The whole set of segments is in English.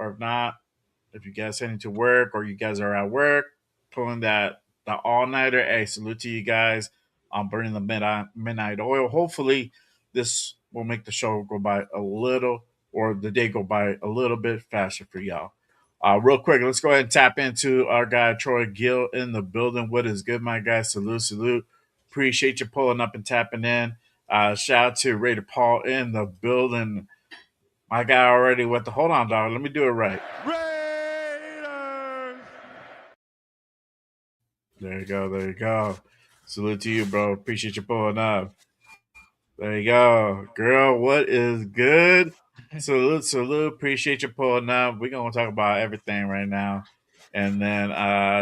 or if not, if you guys heading to work or you guys are at work, pulling the all nighter. Hey, salute to you guys on burning the midnight oil. Hopefully, this will make the show go by a little, or the day go by a little bit faster for y'all. Real quick, let's go ahead and tap into our guy Troy Gill in the building. What is good, my guy? Salute, salute. Appreciate you pulling up and tapping in. Shout out to Raider Paul in the building. My guy already with the hold on, dog. Let me do it right. Raiders! There you go. There you go. Salute to you, bro. Appreciate you pulling up. There you go. Girl, what is good? Salute, salute. Appreciate you pulling up. We're going to talk about everything right now. And then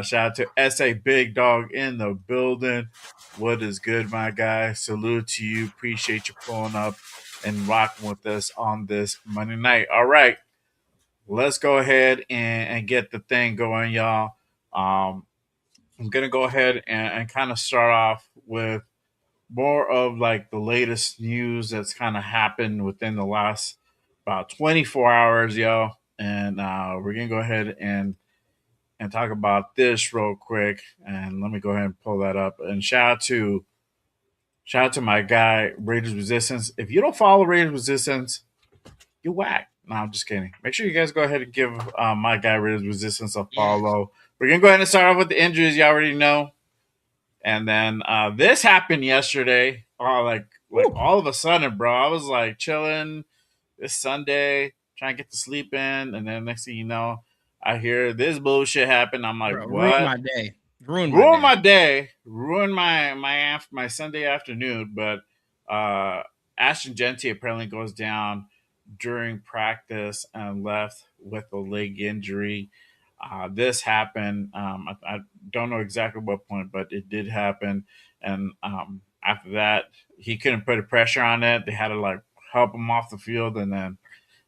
shout out to SA Big Dog in the building. What is good, my guy? Salute to you. Appreciate you pulling up and rocking with us on this Monday night. All right. Let's go ahead and get the thing going, y'all. I'm going to go ahead and kind of start off with more of like the latest news that's kind of happened within the last about 24 hours, yo. And we're gonna go ahead and talk about this real quick. And let me go ahead and pull that up. And shout out to my guy Raiders Resistance. If you don't follow Raiders Resistance, you whack. No, I'm just kidding. Make sure you guys go ahead and give my guy Raiders Resistance a follow. We're gonna go ahead and start off with the injuries. You already know. And then this happened yesterday. Like all of a sudden, bro. I was like chilling this Sunday, trying to get to sleep in, and then next thing you know, I hear this bullshit happen. I'm like, Bro, what? ruined my day. Ruined my day. Ruined my Sunday afternoon. But Ashton Jeanty apparently goes down during practice and left with a leg injury. This happened. I don't know exactly what point, but it did happen. And after that, he couldn't put a pressure on it. They had to like help him off the field, and then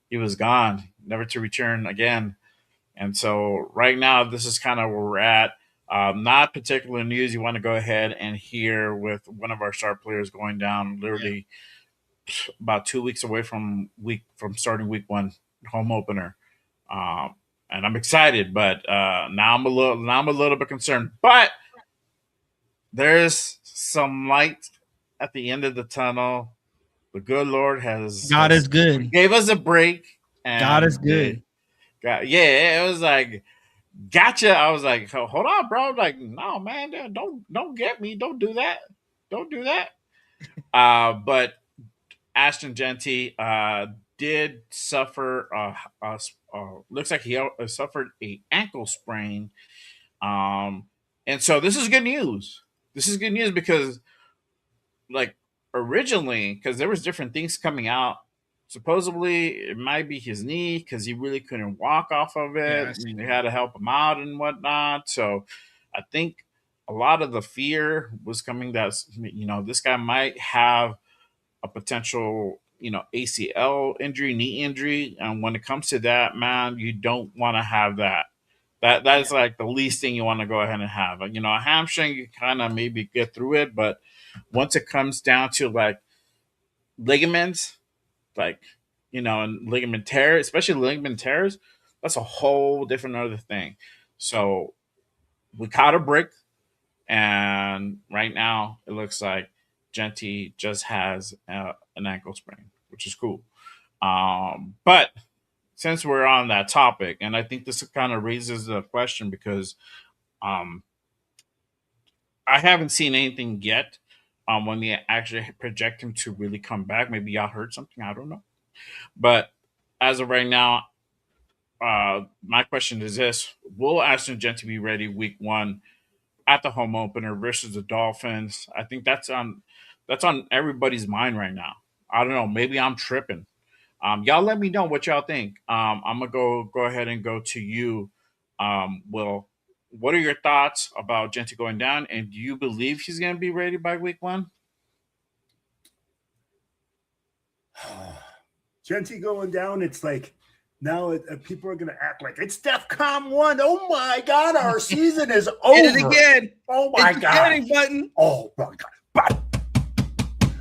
he was gone, never to return again. And so right now, this is kind of where we're at. Not particular news you want to go ahead and hear with one of our star players going down literally about 2 weeks away from starting week one home opener. And I'm excited, but now I'm a little bit concerned. But there's some light at the end of the tunnel. The good Lord God is good. Gave us a break. And God is good. It was like gotcha. I was like, hold on, bro. Like, no, man, don't get me. Don't do that. Don't do that. But Ashton Jeanty did suffer. Looks like he suffered a ankle sprain. And so this is good news. This is good news because, like, originally, because there was different things coming out. Supposedly, it might be his knee because he really couldn't walk off of it. Yeah, They had to help him out and whatnot. So, I think a lot of the fear was coming that this guy might have a potential ACL injury, knee injury, and when it comes to that, man, you don't want to have that. That's like the least thing you want to go ahead and have. A hamstring, you kind of maybe get through it, but once it comes down to like ligaments, like and ligament tears, especially ligament tears, that's a whole different other thing. So we caught a break, and right now it looks like Jeanty just has an ankle sprain, which is cool. But since we're on that topic, and I think this kind of raises the question because I haven't seen anything yet when they actually project him to really come back. Maybe y'all heard something, I don't know. But as of right now, my question is this: will Ashton Jeanty be ready week one at the home opener versus the Dolphins? I think that's on everybody's mind right now. I don't know. Maybe I'm tripping. Y'all let me know what y'all think. I'm gonna go ahead and go to you. Will, what are your thoughts about Jeanty going down, and do you believe he's gonna be ready by week one? Jeanty going down, it's like now people are going to act like it's DEFCON 1. Oh my God, our season is over. Hit it again. Oh my God. Button. Oh my God. But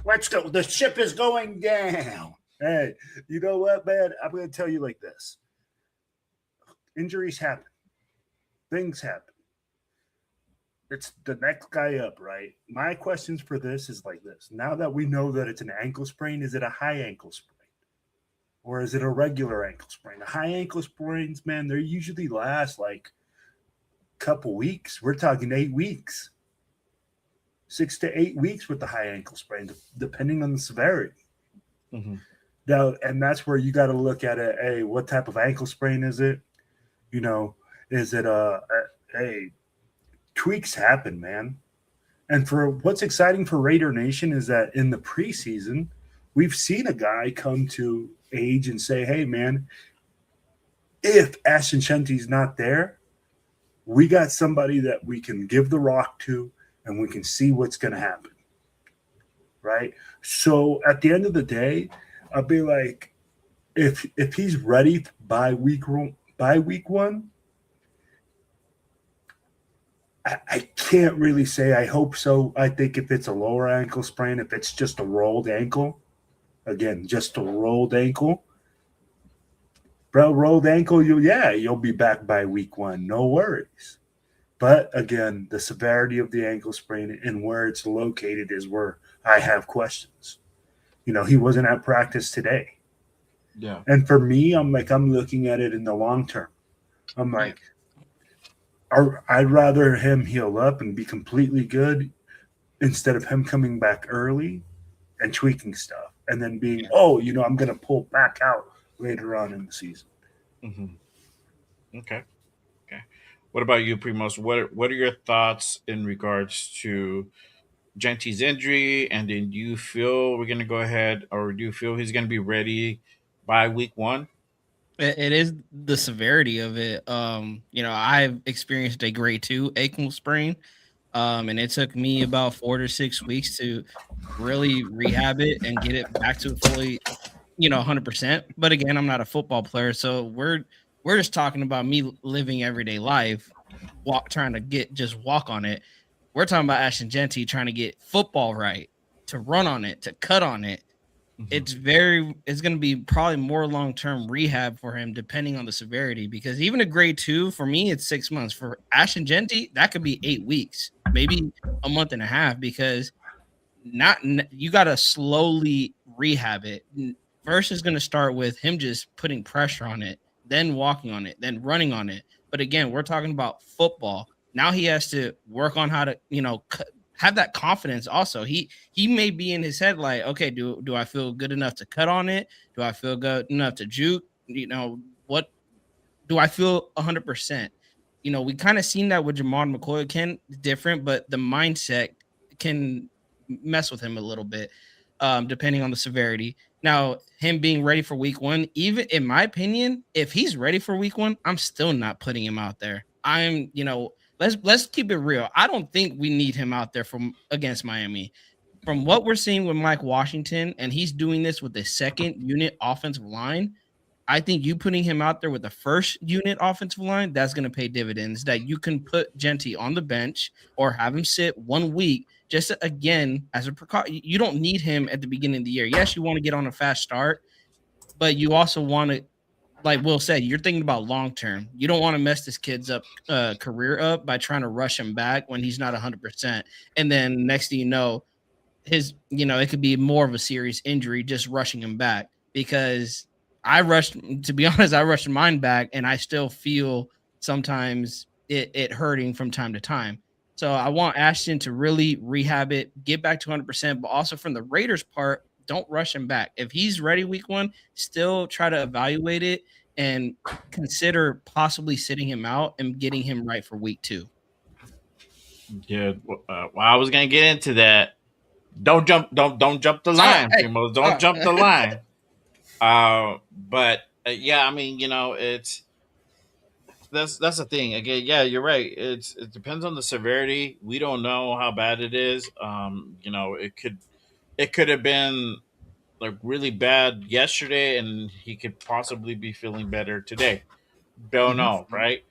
let's go. The ship is going down. Hey, you know what, man? I'm going to tell you like this. Injuries happen. Things happen. It's the next guy up, right? My questions for this is like this. Now that we know that it's an ankle sprain, is it a high ankle sprain? Or is it a regular ankle sprain? The high ankle sprains, man, they usually last like a couple weeks. We're talking 8 weeks. 6 to 8 weeks with the high ankle sprain, depending on the severity. Mm-hmm. Now, and that's where you got to look at it. Hey, what type of ankle sprain is it? Is it hey, tweaks happen, man. And for what's exciting for Raider Nation is that in the preseason, we've seen a guy come to age and say, hey, man, if Ashton Jeanty's not there, we got somebody that we can give the rock to and we can see what's going to happen. Right? So at the end of the day, I'll be like, if he's ready by week one, I can't really say. I hope so. I think if it's a lower ankle sprain, if it's just a rolled ankle, again, just a rolled ankle, bro, rolled ankle, you'll be back by week one. No worries. But again, the severity of the ankle sprain and where it's located is where I have questions. He wasn't at practice today. Yeah. And for me, I'm looking at it in the long term. I'm like, I'd rather him heal up and be completely good instead of him coming back early and tweaking stuff and then being, I'm going to pull back out later on in the season. Mm-hmm. Okay. What about you, Primos? What are your thoughts in regards to Genty's injury? And then do you feel we're going to go ahead, or do you feel he's going to be ready by week one? It is the severity of it. I've experienced a grade 2 ankle sprain. And it took me about 4 to 6 weeks to really rehab it and get it back to fully, 100%. But again, I'm not a football player, so we're just talking about me living everyday life, trying to walk on it. We're talking about Ashton Jeanty trying to get football right, to run on it, to cut on it. Mm-hmm. It's going to be probably more long-term rehab for him, depending on the severity, because even a grade 2 for me, it's 6 months. For Ashton Jeanty, that could be 8 weeks, maybe a month and a half, because you got to slowly rehab it. First is going to start with him just putting pressure on it, then walking on it, then running on it. But again, we're talking about football. Now he has to work on how to, have that confidence. Also, he may be in his head like, okay, do I feel good enough to cut on it? Do I feel good enough to juke? What do I feel 100%? We kind of seen that with Jamal McCoy. Can different, but the mindset can mess with him a little bit, depending on the severity. Now, him being ready for week one, even in my opinion, if he's ready for week one, I'm still not putting him out there. Let's keep it real. I don't think we need him out there against Miami. From what we're seeing with Mike Washington, and he's doing this with the second unit offensive line, I think you putting him out there with the first unit offensive line, that's going to pay dividends. That you can put Jeanty on the bench or have him sit 1 week just again as a precaution. You don't need him at the beginning of the year. Yes, you want to get on a fast start, but you also want to, like Will said, you're thinking about long term. You don't want to mess this kid's career up by trying to rush him back when he's not 100%. And then next thing you know, it could be more of a serious injury just rushing him back. Because I rushed mine back, and I still feel sometimes it hurting from time to time. So I want Ashton to really rehab it, get back to 100%, but also from the Raiders part, don't rush him back. If he's ready week one, still try to evaluate it and consider possibly sitting him out and getting him right for week 2. Yeah, well, I was gonna get into that. Don't jump the line, Primo. Don't jump the line. But yeah, I mean, it's that's the thing. Again, yeah, you're right. It depends on the severity. We don't know how bad it is. It could have been like really bad yesterday, and he could possibly be feeling better today. Don't know, right?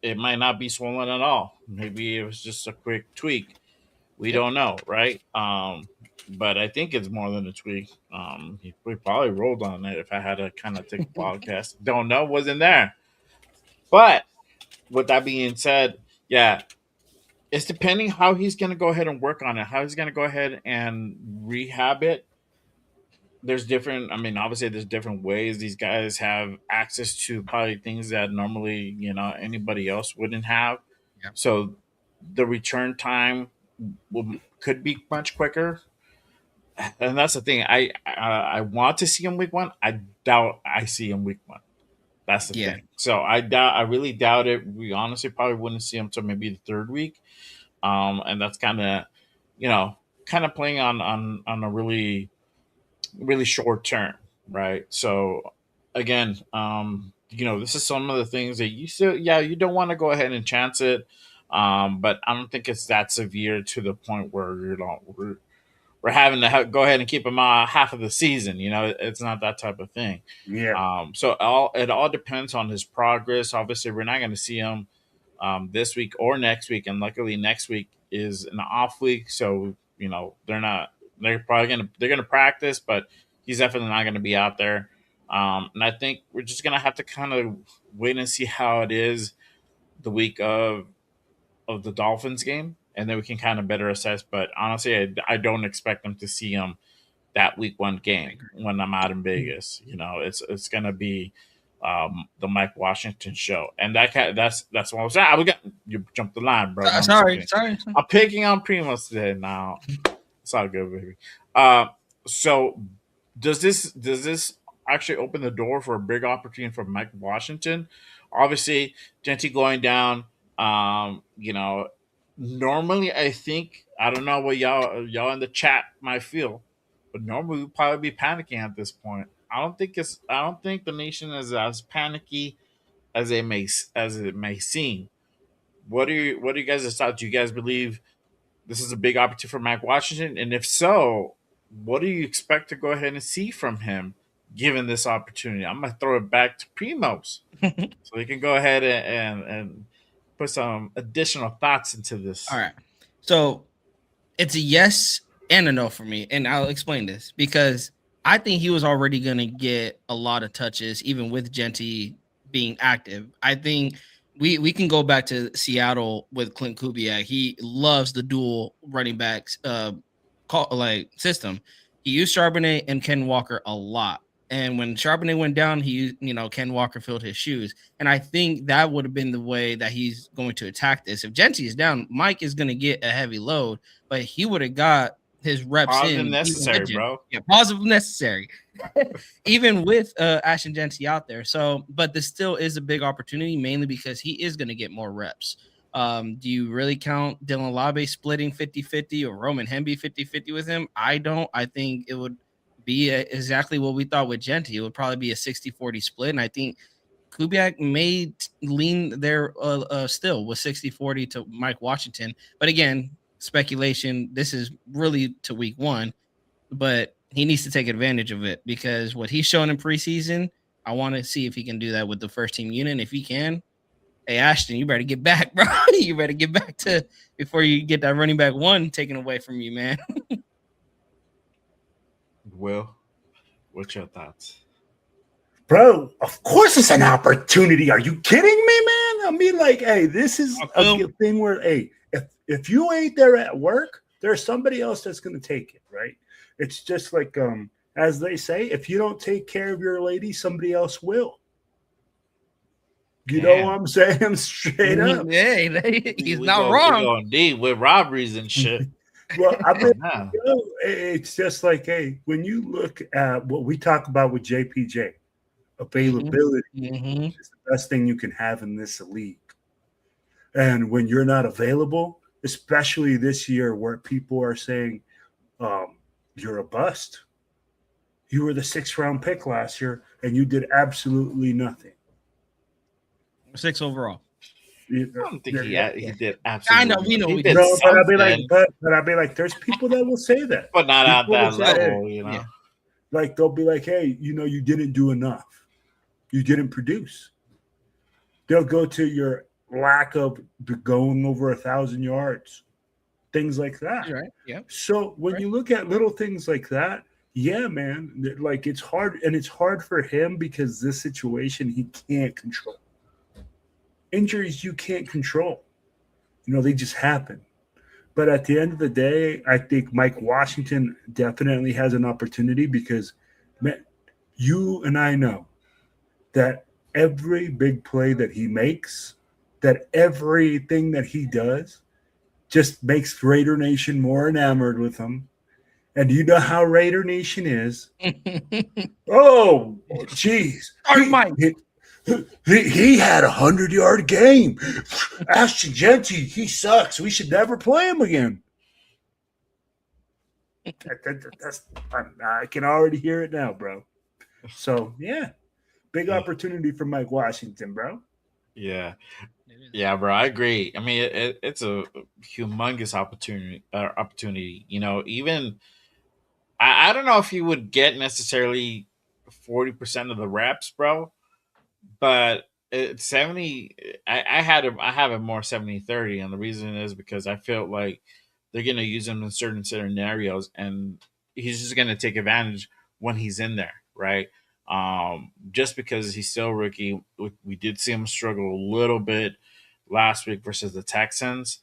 It might not be swollen at all. Maybe it was just a quick tweak. We don't know, right? But I think it's more than a tweak. We probably rolled on it if I had to kind of take a podcast. Don't know, wasn't there. But with that being said, yeah, it's depending how he's going to go ahead and work on it, how he's going to go ahead and rehab it. There's different, I mean, obviously there's different ways. These guys have access to probably things that normally, anybody else wouldn't have. Yeah. So the return time could be much quicker. And that's the thing. I want to see him week one. I doubt I see him week one. That's the Yeah. thing. So I really doubt it. We honestly probably wouldn't see him until maybe the third week. And that's kind of, playing on a really, really short term, right? So again, this is some of the things that you still, you don't want to go ahead and chance it. But I don't think it's that severe to the point where we're having to go ahead and keep him half of the season. It's not that type of thing. Yeah. So it all depends on his progress. Obviously, we're not going to see him this week or next week, and luckily next week is an off week, so they're not. They're gonna practice, but he's definitely not going to be out there. And I think we're just gonna have to kind of wait and see how it is the week of the Dolphins game, and then we can kind of better assess. But honestly, I don't expect them to see him that week one game when I'm out in Vegas. It's gonna be the Mike Washington show, and that's what I was saying. You jumped the line, bro. Sorry. I'm picking on Primos today. Now it's all good, baby. So does this actually open the door for a big opportunity for Mike Washington? Obviously, Jeanty going down. Normally I think, I don't know what y'all in the chat might feel, but normally we'd probably be panicking at this point. I don't think the nation is as panicky as it may seem. What are you guys' thoughts? Do you guys believe this is a big opportunity for Mike Washington? And if so, what do you expect to go ahead and see from him given this opportunity? I'm gonna throw it back to Primos so he can go ahead and put some additional thoughts into this. All right. So it's a yes and a no for me. And I'll explain this because I think he was already going to get a lot of touches, even with Jeanty being active. I think we can go back to Seattle with Clint Kubiak. He loves the dual running backs system. He used Charbonnet and Ken Walker a lot. And when Charbonnet went down, Ken Walker filled his shoes. And I think that would have been the way that he's going to attack this. If Jeanty is down, Mike is going to get a heavy load, but he would have got his reps Positive in. necessary, bro. Yeah, positive necessary. Even with Ashton Jeanty out there. So, but this still is a big opportunity, mainly because he is going to get more reps. Do you really count Dylan Labe splitting 50-50 or Roman Hemby 50-50 with him? I don't. I think it would be exactly what we thought with Jeanty. It would probably be a 60-40 split. And I think Kubiak may lean there still with 60-40 to Mike Washington. But again, speculation. This is really to week one, but he needs to take advantage of it because what he's shown in preseason, I want to see if he can do that with the first team unit. And if he can, hey, Ashton, you better get back, bro. You better get back to before you get that running back one taken away from you, man. Will, what's your thoughts? Bro, of course it's an opportunity. Are you kidding me, man? I mean, like, hey, this is a thing where, hey, if you ain't there at work, there's somebody else that's going to take it, right? It's just like, as they say, if you don't take care of your lady, somebody else will. You know what I'm saying? Straight up. Hey, he's not wrong. We going deep with robberies and shit. Well, I mean, it's just like, hey, when you look at what we talk about with JPJ, availability is the best thing you can have in this league. And when you're not available, especially this year where people are saying you're a bust. You were the 6th round pick last year, and you did absolutely nothing. 6 overall. I don't think he did absolutely. I know, we know he we did. No, but I'd be like, there's people that will say that, but not at people that level, say, Yeah. Like they'll be like, hey, you didn't do enough. You didn't produce. They'll go to your lack of going over 1,000 yards, things like that. Right. Yeah. So when you look at little things like that, yeah, man, like it's hard, and it's hard for him because this situation he can't control. injuries you can't control. They just happen. But at the end of the day, I think Mike Washington definitely has an opportunity because, man, you and I know that every big play that he makes, that everything that he does, just makes Raider Nation more enamored with him. And you know how Raider Nation is. Oh, jeez. Art Mike. He had 100-yard game. Ashton Jeanty, he sucks. We should never play him again. I can already hear it now, bro. So, yeah, big opportunity for Mike Washington, bro. Yeah. Yeah, bro, I agree. I mean, it's a humongous opportunity. Opportunity, even I don't know if he would get necessarily 40% of the reps, bro, but it's 70. I have it more 70-30, and the reason is because I felt like they're gonna use him in certain scenarios, and he's just gonna take advantage when he's in there, right? Just because he's still a rookie, we did see him struggle a little bit last week versus the Texans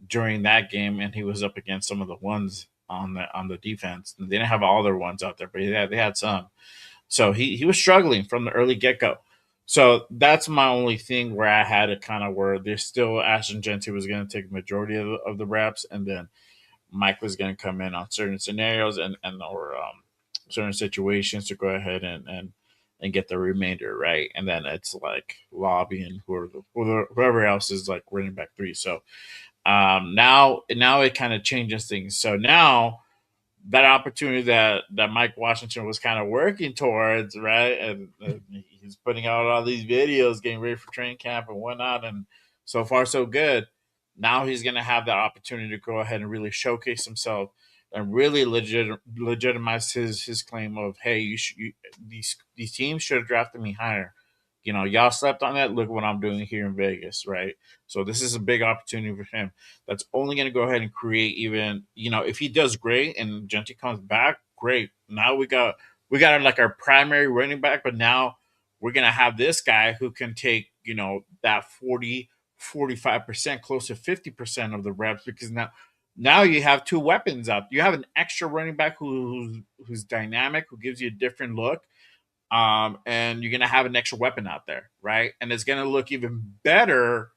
during that game, and he was up against some of the ones on the defense. They didn't have all their ones out there, but they had some. So he was struggling from the early get go. So that's my only thing where I had it kind of where there's still Ashton Jeanty was going to take the majority of the reps, and then Mike was going to come in on certain scenarios and or certain situations to go ahead and get the remainder right, and then it's like lobbying whoever else is like running back three. So now it kind of changes things. So now that opportunity that Mike Washington was kind of working towards, right? And he's putting out all these videos, getting ready for training camp and whatnot, and so far so good. Now he's going to have that opportunity to go ahead and really showcase himself and really legitimize his claim of, hey, these teams should have drafted me higher. Y'all slept on that. Look what I'm doing here in Vegas, right? So this is a big opportunity for him. That's only going to go ahead and create even, if he does great and Genty comes back, great. Now we got like our primary running back, but now we're going to have this guy who can take, that 45%, close to 50% of the reps, because now you have two weapons out. You have an extra running back who's dynamic, who gives you a different look, and you're gonna have an extra weapon out there, right? And it's gonna look even better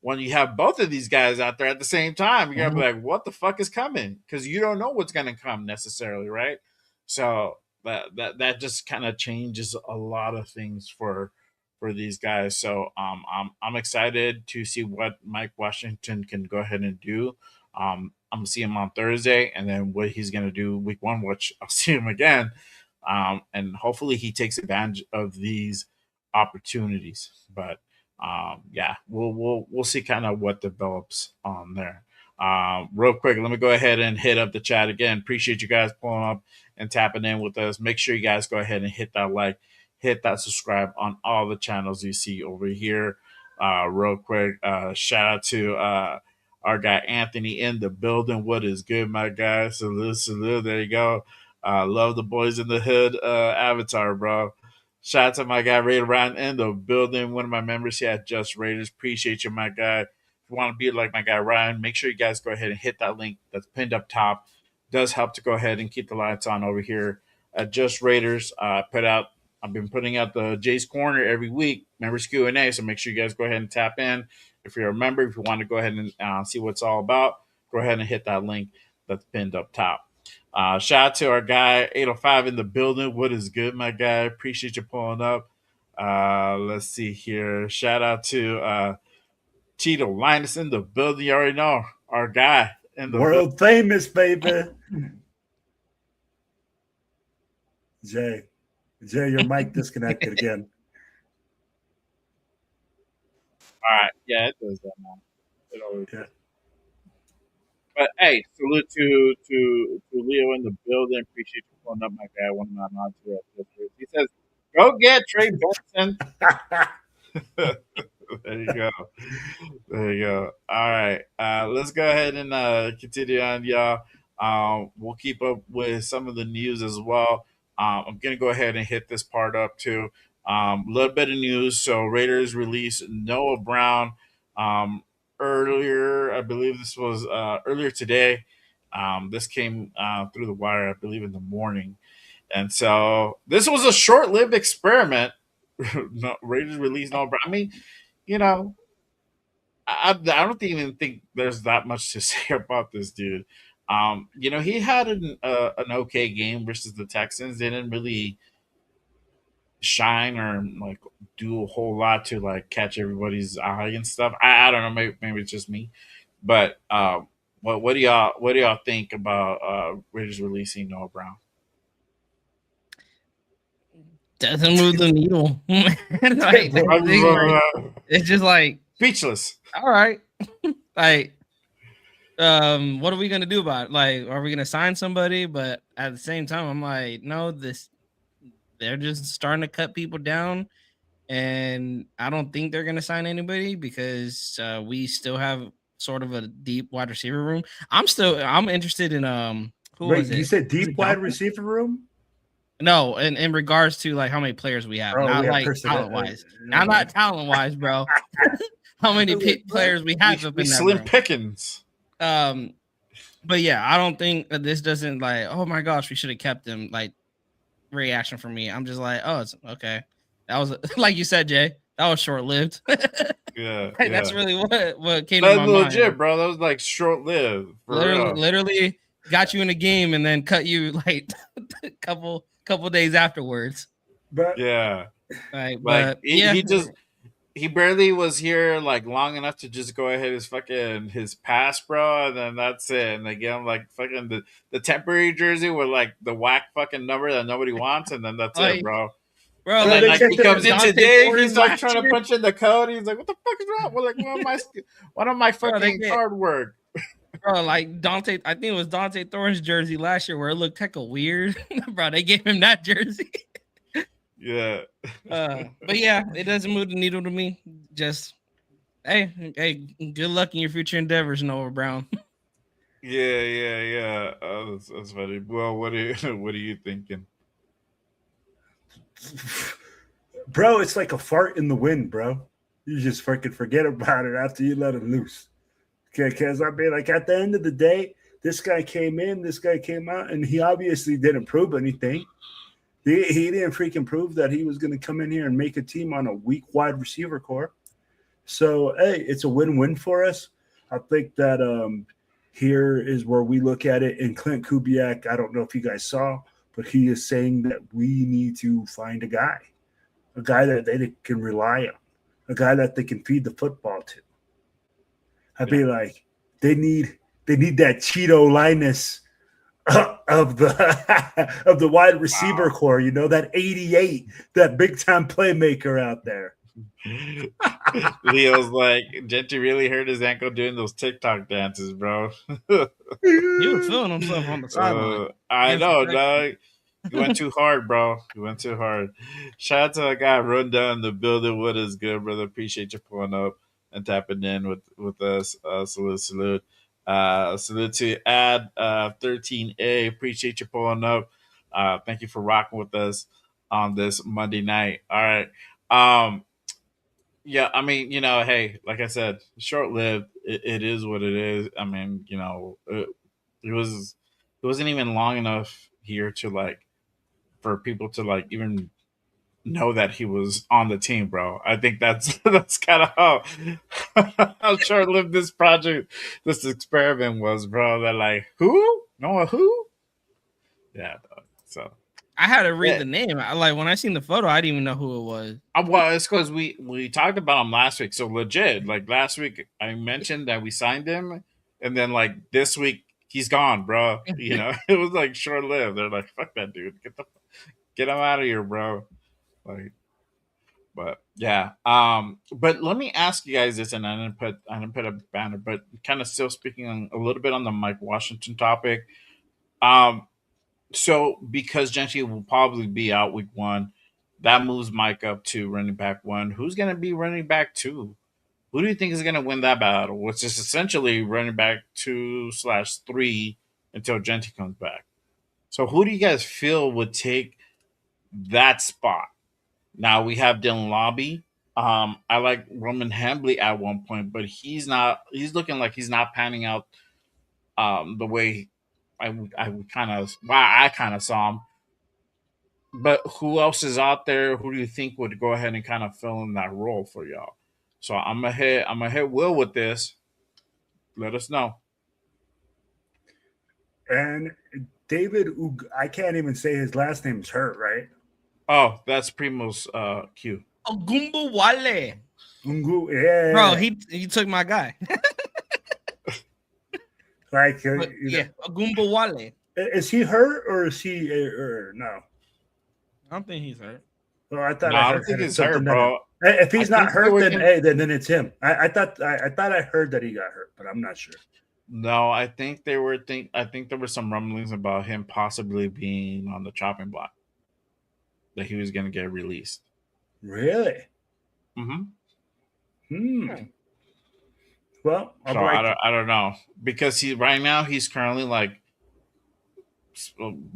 when you have both of these guys out there at the same time. You're gonna be like, "What the fuck is coming?" Because you don't know what's gonna come necessarily, right? So that just kind of changes a lot of things for these guys. So I'm excited to see what Mike Washington can go ahead and do. I'm gonna see him on Thursday, and then what he's gonna do week one, which I'll see him again, and hopefully he takes advantage of these opportunities. But yeah, we'll see kind of what develops on there. Real quick, let me go ahead and hit up the chat again. Appreciate you guys pulling up and tapping in with us. Make sure you guys go ahead and hit that like, hit that subscribe on all the channels you see over here. Real quick, shout out to our guy Anthony in the building. What is good, my guy? Salute, salute. There you go. Love the boys in the hood avatar, bro. Shout out to my guy Ray Ryan in the building. One of my members here at Just Raiders. Appreciate you, my guy. If you want to be like my guy Ryan, make sure you guys go ahead and hit that link that's pinned up top. Does help to go ahead and keep the lights on over here at Just Raiders. I've been putting out the Jay's Corner every week, members Q&A. So make sure you guys go ahead and tap in. If you're a member, if you want to go ahead and see what it's all about, go ahead and hit that link that's pinned up top. Shout out to our guy 805 in the building. What is good, my guy? Appreciate you pulling up. Let's see here. Shout out to Tito Linus in the building. You already know our guy in the world famous, baby. Jay, your mic disconnected again. All right, yeah, it does that now. It always does. But hey, salute to Leo in the building. Appreciate you pulling up, my guy. One of my mods here. He says, "Go get Trey Benson." There you go. There you go. All right, let's go ahead and continue on, y'all. We'll keep up with some of the news as well. I'm gonna go ahead and hit this part up too. Little bit of news. So Raiders released Noah Brown earlier. I believe this was earlier today. This came through the wire, I believe, in the morning. And so this was a short-lived experiment. No, Raiders released Noah Brown. I mean, you know, I don't even think there's that much to say about this dude. He had an okay game versus the Texans. They didn't really shine or like do a whole lot to like catch everybody's eye and stuff. I don't know. Maybe it's just me, but what do y'all think about Raiders releasing Noah Brown? Doesn't move the needle. Like, Bro, it's just like, Speechless. all right, like, what are we gonna do about it? Like, are we gonna sign somebody? But at the same time, I'm like, no, they're just starting to cut people down, and I don't think they're gonna sign anybody because we still have sort of a deep wide receiver room. I'm interested in who wait, was it? you said Was deep it wide Dante? receiver room? No, in regards to like how many players we have, Oh, not we have like personnel. talent wise. Now, not talent wise, bro. How many players we have up We in that slim room? pickings. But yeah, I don't think that this doesn't like. Oh my gosh, we should have kept him. Like reaction from me, I'm just like, oh, it's okay. That was like you said, Jay. That was short lived. Yeah, That's yeah. really what came to That's my legit, mind. bro. That was like short lived for real. Literally got you in a game and then cut you like a couple days afterwards. But Yeah. Like, Like but he, yeah, he just he barely was here like long enough to just go ahead his pass, bro, and then that's it. And they give him like fucking the temporary jersey with like the whack fucking number that nobody wants, and then that's it, like, bro. bro, And no, then they like like checked he him. comes in Dante today, he's Thornton like last trying to year, punch in the code. He's like, "What the fuck is wrong?" Well, like, one of my bro. They fucking get card work. bro, like Dante. I think it was Dante Thornton's jersey last year where it looked heck of weird, bro. They gave him that jersey. Yeah, But yeah, it doesn't move the needle to me. Just hey, good luck in your future endeavors, Noah Brown. yeah. That's funny. Well, what are you what are you thinking? Bro, it's like a fart in the wind, bro. You just freaking forget about it after you let it loose. Okay, because I mean, like at the end of the day, this guy came in, this guy came out, and he obviously didn't prove anything. He didn't freaking prove that he was going to come in here and make a team on a weak wide receiver core. So, hey, it's a win-win for us. I think that here is where we look at it. And Clint Kubiak, I don't know if you guys saw, but he is saying that we need to find a guy that they can rely on, a guy that they can feed the football to. I'd be like, they need that Cheeto Linus of the of the wide receiver core, that 88, that big time playmaker out there. Leo's like, Jeanty really hurt his ankle doing those TikTok dances, bro. He was feeling himself on the sideline. I Getting some know, correction. dog. You went too hard, bro. You went too hard. Shout out to a guy run down the building. What is good, brother? Appreciate you pulling up and tapping in with us. Salute. Salute to Ad 13A. Appreciate you pulling up. Thank you for rocking with us on this Monday night. All right. Yeah, I mean, hey, like I said, short lived. It is what it is. I mean, it was it wasn't even long enough here to like for people to like even know that he was on the team, bro. I think that's that's kind of how short lived this experiment was, bro. They're like, who? Noah, who? Yeah, dog. So I had to read yeah. the name. Like when I seen the photo, I didn't even know who it was. Well, it's because we talked about him last week. So legit, like last week, I mentioned that we signed him, and then like this week he's gone, bro. It was like short lived. They're like, fuck that dude, get him out of here, bro. Like, but yeah. But let me ask you guys this, and I didn't put a banner, but kind of still speaking on a little bit on the Mike Washington topic. Um, so because Gentry will probably be out week one, that moves Mike up to running back one. Who's going to be running back two? Who do you think is going to win that battle? Which is essentially running back 2/3 until Gentry comes back. So who do you guys feel would take that spot? Now we have Dylan Lobby. I like Roman Hembley at one point, but he's not. He's looking like he's not panning out the way I would kind of why I kind of saw him. But who else is out there? Who do you think would go ahead and kind of fill in that role for y'all? So I'm gonna hit Will with this. Let us know. And David, I can't even say his last name is hurt, right? Oh, that's Primo's cue. Ogumbo Wale. Ungu, yeah, Bro, he took my guy. like Yeah, Ogumbo Wale. is he hurt or is he no? I don't think he's hurt. Well, I thought No, I don't heard think he's something hurt, bro. If he's I not think they hurt, were then gonna- then it's him. I thought I heard that he got hurt, but I'm not sure. No, I think they were I think there were some rumblings about him possibly being on the chopping block. That he was gonna get released. Really? Mm-hmm. Hmm. Well, So I don't know because right now he's currently like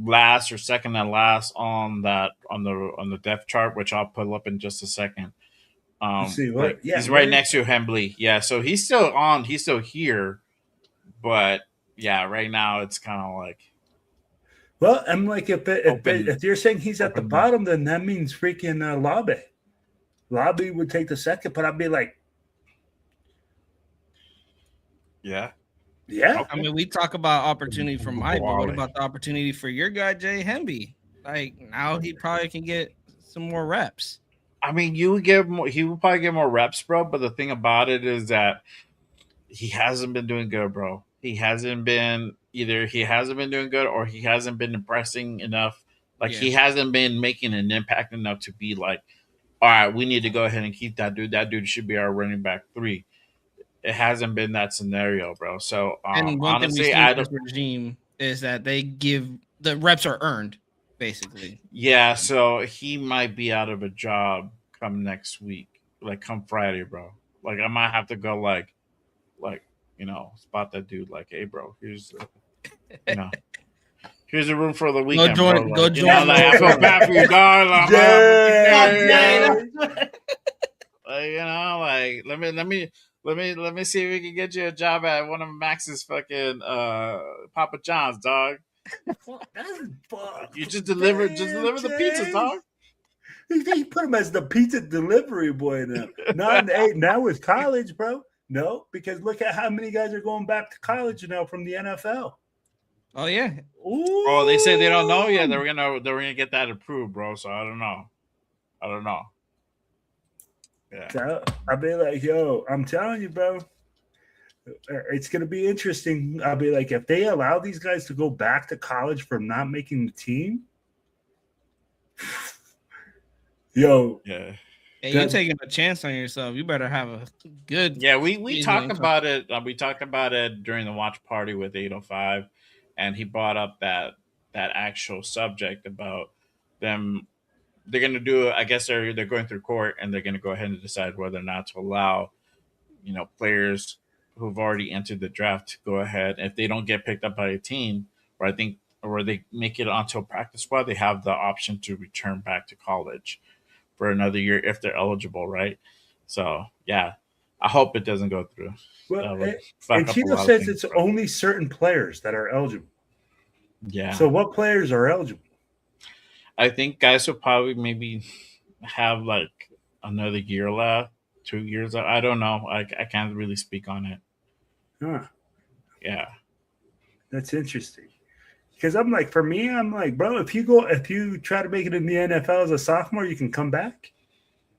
last or second and last on the depth chart, which I'll pull up in just a second. let's see Like what. Yeah, he's right next to Hembley. Yeah, so he's still on. He's still here, but yeah, right now it's kind of like well, I'm like Open- if you're saying he's at the open. bottom, then that means freaking Lobby. Lobby would take the second, but I'd be like, yeah. yeah. I mean, we talk about opportunity for Mike, but what Wale. about the opportunity for your guy, Jay Hemby? Like, now he probably can get some more reps. I mean, you would give more. He would probably get more reps, bro. But the thing about it is that he hasn't been doing good, bro. He hasn't been either. He hasn't been doing good, or he hasn't been impressing enough. Like Yeah. he hasn't been making an impact enough to be like, all right, we need to go ahead and keep that dude. That dude should be our running back 3. It hasn't been that scenario, bro. So And one honestly, thing we see I with don't. this regime is that they give the reps are earned, basically. Yeah, so he might be out of a job come next week, like come Friday, bro. Like I might have to go, like spot that dude. Like, hey, bro, here's a room for the weekend, join- bro. go Like, join like, I feel bad for you, dog. Like, Yeah. like let me see if we can get you a job at one of Max's fucking Papa John's, dog. That's fucked. You just deliver the pizza, dog. He put him as the pizza delivery boy now. Now with college, bro. No, because look at how many guys are going back to college now from the NFL. Oh, yeah. Ooh. Oh, they say they don't know yet. They were gonna get that approved, bro. So I don't know. Yeah. So I'll be like, yo, I'm telling you, bro. It's gonna be interesting. I'll be like, if they allow these guys to go back to college from not making the team, yo, Yeah. Hey, you're taking a chance on yourself. You better have a good. Yeah, we season talked in about it. We talked about it during the watch party with 805, and he brought up that actual subject about them. They're gonna do. I guess they're going through court, and they're gonna go ahead and decide whether or not to allow, players who've already entered the draft to go ahead. If they don't get picked up by a team, or they make it onto a practice squad, they have the option to return back to college for another year if they're eligible, right? So yeah, I hope it doesn't go through. well, would fuck and up a Tito lot of says things, it's bro. only certain players that are eligible. Yeah. So what players are eligible? I think guys will probably maybe have like another year left, 2 years. I don't know. I can't really speak on it. Huh. Yeah. That's interesting. Because I'm like, for me, I'm like, bro, if you try to make it in the NFL as a sophomore, you can come back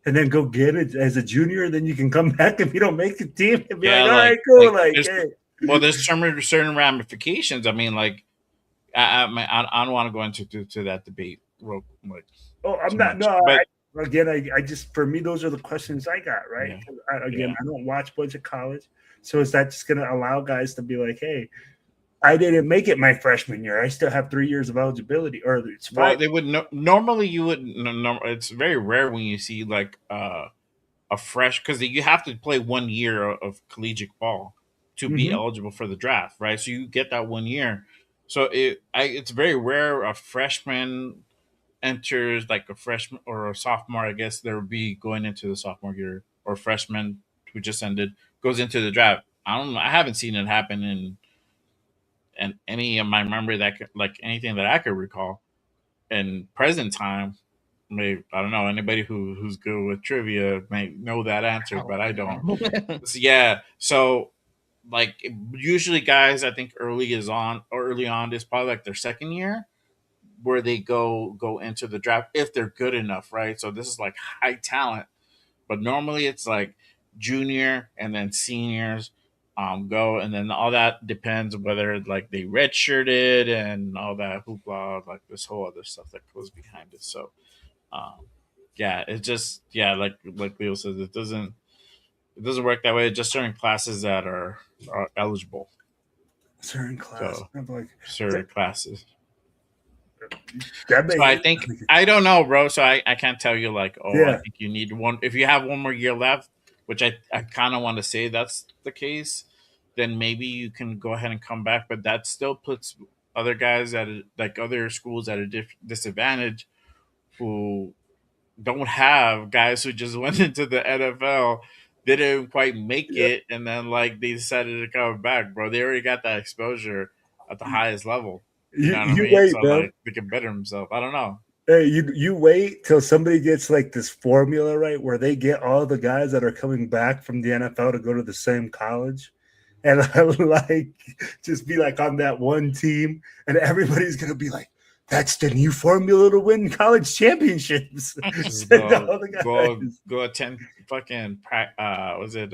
and then go get it as a junior. Then you can come back if you don't make the team and be Yeah, like, all like- right, cool. like, Like, there's- hey. Well, there's certain ramifications. I mean, like, I don't want to go into that debate real quick. Oh, I'm too not. much. No, But- I just, for me, those are the questions I got, right? Yeah. 'Cause I Yeah. don't watch a bunch of college. So is that just going to allow guys to be like, hey, I didn't make it my freshman year. I still have 3 years of eligibility, or it's Well, five. they would normally you would. No, it's very rare when you see like a fresh because you have to play 1 year of collegiate ball to be Mhm. eligible for the draft, right? So you get that 1 year. So it's very rare a freshman enters like a freshman or a sophomore, I guess there would be going into the sophomore year, or freshman who just ended goes into the draft. I don't know. I haven't seen it happen in any of my memory like anything that I could recall in present time. Maybe I don't know, anybody who's good with trivia may know that answer, but I don't. So, yeah, so like usually guys, I think early on is probably like their second year where they go into the draft if they're good enough, right? So this is like high talent, but normally it's like junior and then seniors go, and then all that depends whether like they redshirted and all that hoopla, like this whole other stuff that goes behind it. So um, yeah, it just like Leo says, it doesn't work that way. It's just certain classes that are eligible. Certain class. So I'm like, certain classes. that So may, I think I don't know, bro. So I can't tell you like, oh, I yeah. think you need one. If you have one more year left, which I kind of want to say that's the case, then maybe you can go ahead and come back. But that still puts other guys like other schools at a disadvantage who don't have guys who just went into the NFL, didn't quite make Yeah. it, and then like they decided to come back, bro. They already got that exposure at the highest level. You know what I You mean? wait, So bro. like they can better themselves. I don't know. Hey, you wait till somebody gets like this formula right where they get all the guys that are coming back from the NFL to go to the same college, and like just be like on that one team, and everybody's gonna be like, "That's the new formula to win college championships." Just Send all the guys. go attend fucking was it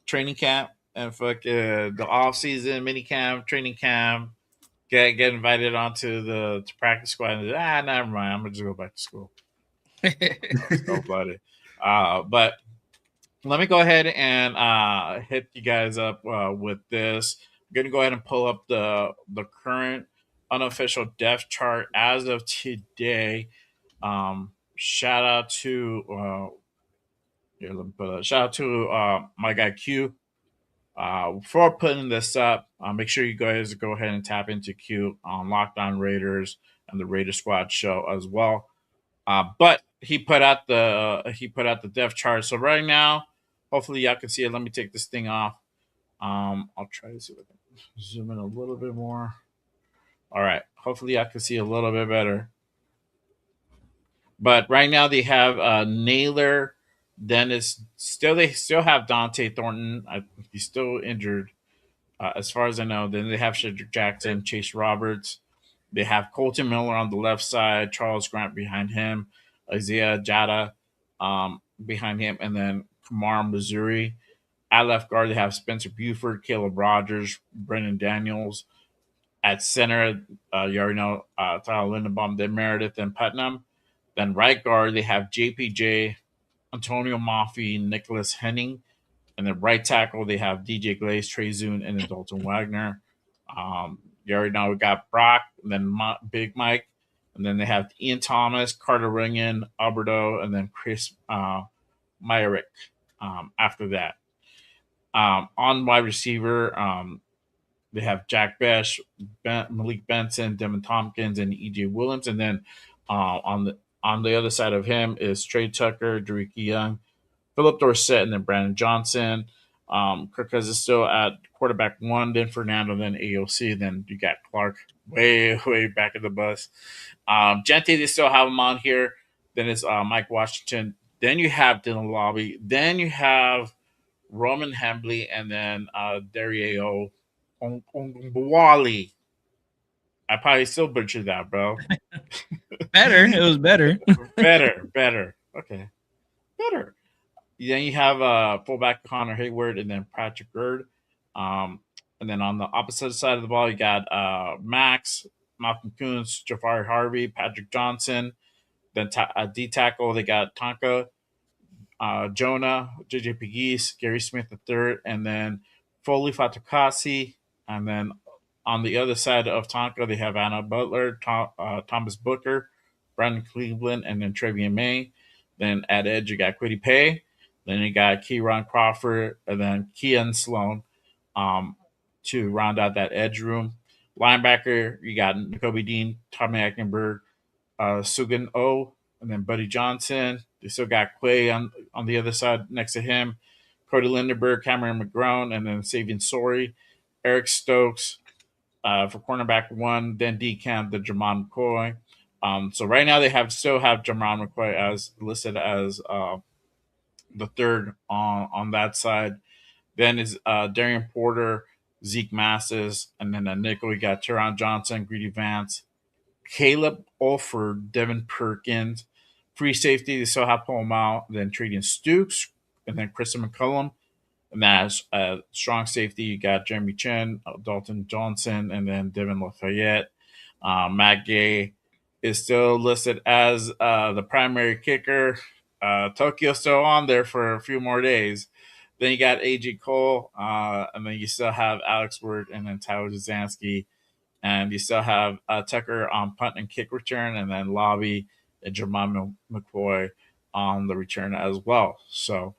training camp and fucking the off season mini camp, training camp, get invited onto the to practice squad and never mind, I'm gonna just go back to school. It's cold blooded. But let me go ahead and hit you guys up with this. I'm gonna go ahead and pull up the current unofficial depth chart as of today. Shout out to here, let me put a shout out to my guy Q. Before putting this up, make sure you guys go ahead and tap into Q on Lockdown Raiders and the Raider Squad show as well. But he put out the depth chart. So right now, hopefully y'all can see it. Let me take this thing off. I'll try to see if I can zoom in a little bit more. All right. Hopefully y'all can see a little bit better. But right now they have Naylor. Then they still have Dante Thornton. He's still injured, as far as I know. Then they have Cedric Jackson, Chase Roberts. They have Colton Miller on the left side, Charles Grant behind him, Isaiah Jada behind him, and then Kamar Missouri. At left guard, they have Spencer Buford, Caleb Rogers, Brendan Daniels. At center, you already know Tyler Lindenbaum, then Meredith, and Putnam. Then right guard, they have JPJ, Antonio Maffei, Nicholas Henning. And then right tackle, they have DJ Glaze, Trey Zune, and then Dalton Wagner. You already know we got Brock, and then Big Mike. And then they have Ian Thomas, Carter Ringen, Alberto, and then Chris Myrick after that. On wide receiver, they have Jack Besh, Malik Benson, Devin Tompkins, and EJ Williams. And then on the other side of him is Trey Tucker, Derek Young, Philip Dorsett, and then Brandon Johnson. Kirk Cousins still at quarterback one, then Fernando, then AOC, then you got Clark way, way back of the bus. Jeanty, they still have him on here. Then it's Mike Washington. Then you have Dylan Lobby. Then you have Roman Hembley, and then Dario Ongbwali. I probably still butchered that, bro. Better. It was better. better. Okay, better. Then you have fullback Connor Hayward and then Patrick Gerd. And then on the opposite side of the ball, you got Max, Malcolm Coons, Jafari Harvey, Patrick Johnson. Then D tackle, they got Tonka, Jonah, JJ Pegues, Gary Smith III, and then Foley Fatukasi. And then on the other side of Tonka, they have Anna Butler, Thomas Booker, Brandon Cleveland, and then Trevian May. Then at edge, you got Quiddy Pay. Then you got Kieran Crawford, and then Kian Sloan to round out that edge room. Linebacker, you got Jacoby Dean, Tommy Eichenberg, Sugan O, and then Buddy Johnson. They still got Quay on the other side next to him. Cody Lindenberg, Cameron McGrone, and then Savian Sori, Eric Stokes for cornerback one, then decamp the Jamon McCoy. So right now they still have Jamon McCoy as listed as the third on that side. Then is Darian Porter, Zeke Masses, and then a nickel we got Teron Johnson, Greedy Vance, Caleb Alford, Devin Perkins. Free safety, they still have Paul Mao, then Trading Stukes, and then Kristen McCullum. And that's strong safety. You got Jeremy Chen, Dalton Johnson, and then Devin Lafayette. Matt Gay is still listed as the primary kicker. Tokyo's still on there for a few more days. Then you got AJ Cole, and then you still have Alex Word, and then Tyler Zansky, and you still have Tucker on punt and kick return, and then Lobby and Jermaine McCoy on the return as well. So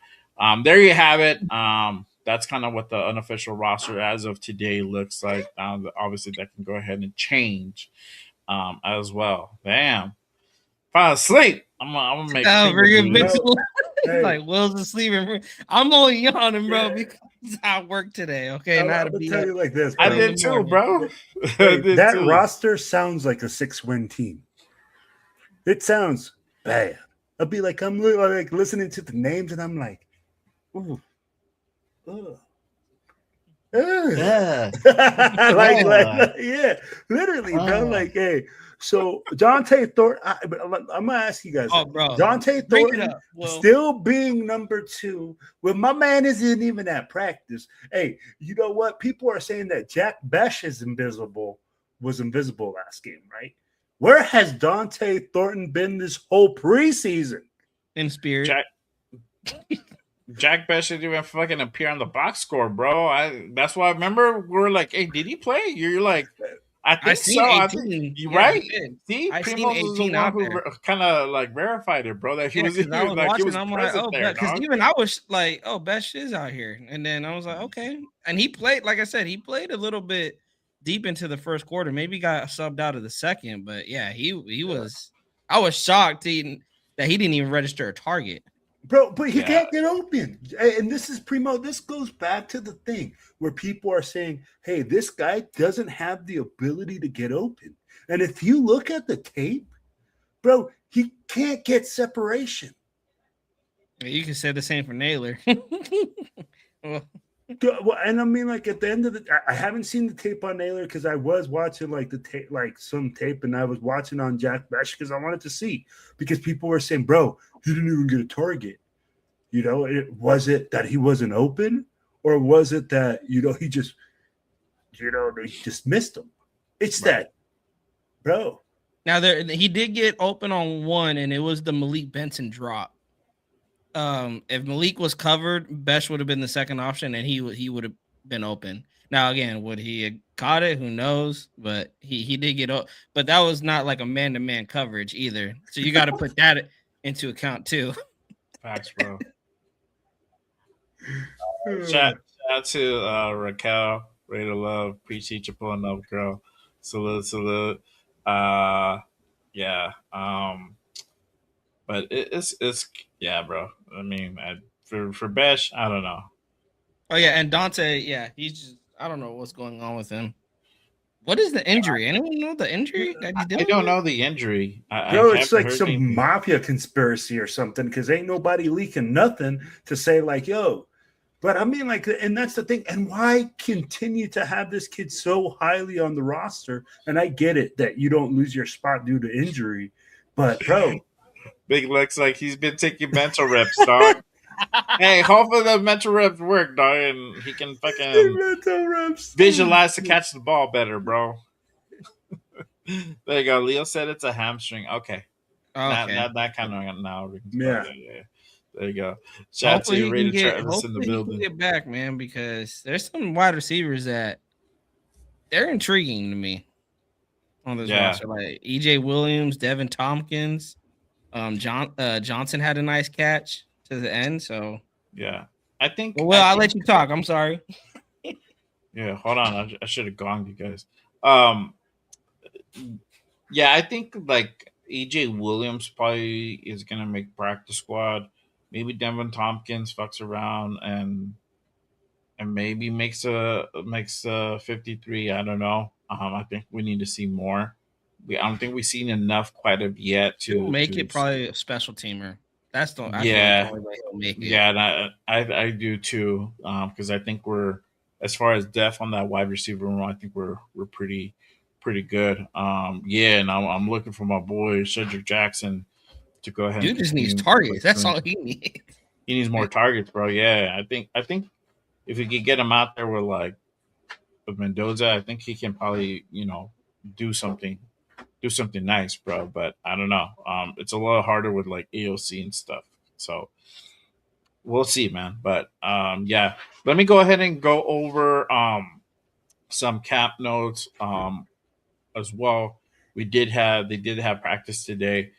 there you have it. That's kind of what the unofficial roster as of today looks like. Obviously, that can go ahead and change as well. Damn. Fall asleep. I'm gonna make very good mental. Hey. Like Will's asleep. I'm only yawning, bro, because I work today. Okay, I'm not to gonna be. tell you like this. I Bro. did too, bro. Hey, that roster sounds like a 6-win team. It sounds bad. I'll be like, I'm like listening to the names, and I'm like, ooh, like, yeah, literally, bro. Like, hey, so Dante Thornton. I'm gonna ask you guys, bro, Dante Thornton still being number 2 when my man isn't even at practice. Hey, you know what? People are saying that Jack Besh was invisible last game, right? Where has Dante Thornton been this whole preseason? In spirit. Jack Besh didn't even fucking appear on the box score, bro. That's why I remember we were like, hey, did he play? You're like, I think so. 18. I think you're right. See, I Primoz seen is the 18 one out who there. kind of like verified it, bro. That he was, I was like, watching. he was I'm present like, oh, there, because dog. even I was like, oh, Besh is out here, and then I was like, okay, and he played. Like I said, he played a little bit deep into the first quarter. Maybe got subbed out of the second, but yeah, he was. I was shocked that he didn't even register a target. Bro, but he can't get open. And this is Primo. This goes back to the thing where people are saying, hey, this guy doesn't have the ability to get open. And if you look at the tape, bro, he can't get separation. You can say the same for Naylor. Well, and I mean, like at the end of I haven't seen the tape on Naylor because I was watching like the tape, like some tape, and I was watching on Jack Besh because I wanted to see, because people were saying, bro, he didn't even get a target. You know, was it that he wasn't open, or was it that, he just, he just missed him? It's that, bro. Now he did get open on one, and it was the Malik Benson drop. If Malik was covered, Besh would have been the second option, and he would have been open. Now, again, would he have caught it? Who knows? But he did get up. But that was not like a man-to-man coverage either. So you got to put that into account too. Facts, bro. Shout out to Raquel, Ray to Love, appreciate you pulling up, girl. Salute. Yeah. But it's yeah, bro. I mean, for Besh, I don't know. Oh yeah, and Dante, yeah, he's just, I don't know what's going on with him. What is the injury? Anyone know the injury that he's doing? I don't know the injury. Bro, it's like some mafia conspiracy or something, because ain't nobody leaking nothing to say like, yo. But I mean, like, and that's the thing. And why continue to have this kid so highly on the roster? And I get it that you don't lose your spot due to injury, but bro. Big looks like he's been taking mental reps, dog. Hey, hopefully the mental reps work, dog, and he can fucking visualize to catch the ball better, bro. There you go. Leo said it's a hamstring. Okay. That kind of now. Yeah. There you go. Shout out to you, Rated Travis in the building. He can get back, man, because there's some wide receivers that they're intriguing to me on this roster, like EJ Williams, Devin Tompkins. Johnson had a nice catch to the end, so yeah, I think. Well, I'll let you talk. I'm sorry. Yeah, hold on. I should have gonged you guys. Yeah, I think like EJ Williams probably is gonna make practice squad. Maybe Devin Tompkins fucks around and maybe makes 53. I don't know. I think we need to see more. I don't think we've seen enough quite of yet He'll make to it probably a special teamer. I feel like the yeah, only way he'll make it. yeah, and I do too, because I think we're, as far as depth on that wide receiver room, I think we're pretty good. Yeah, and I'm looking for my boy Cedric Jackson to go ahead and Dude just needs continue targets. That's playing. all he needs. He needs more targets, bro. Yeah, I think if we could get him out there with Mendoza, I think he can probably do something do something nice, bro. But I don't know. It's a lot harder with like AOC and stuff. So we'll see, man. But yeah, let me go ahead and go over some cap notes as well. They did have practice today.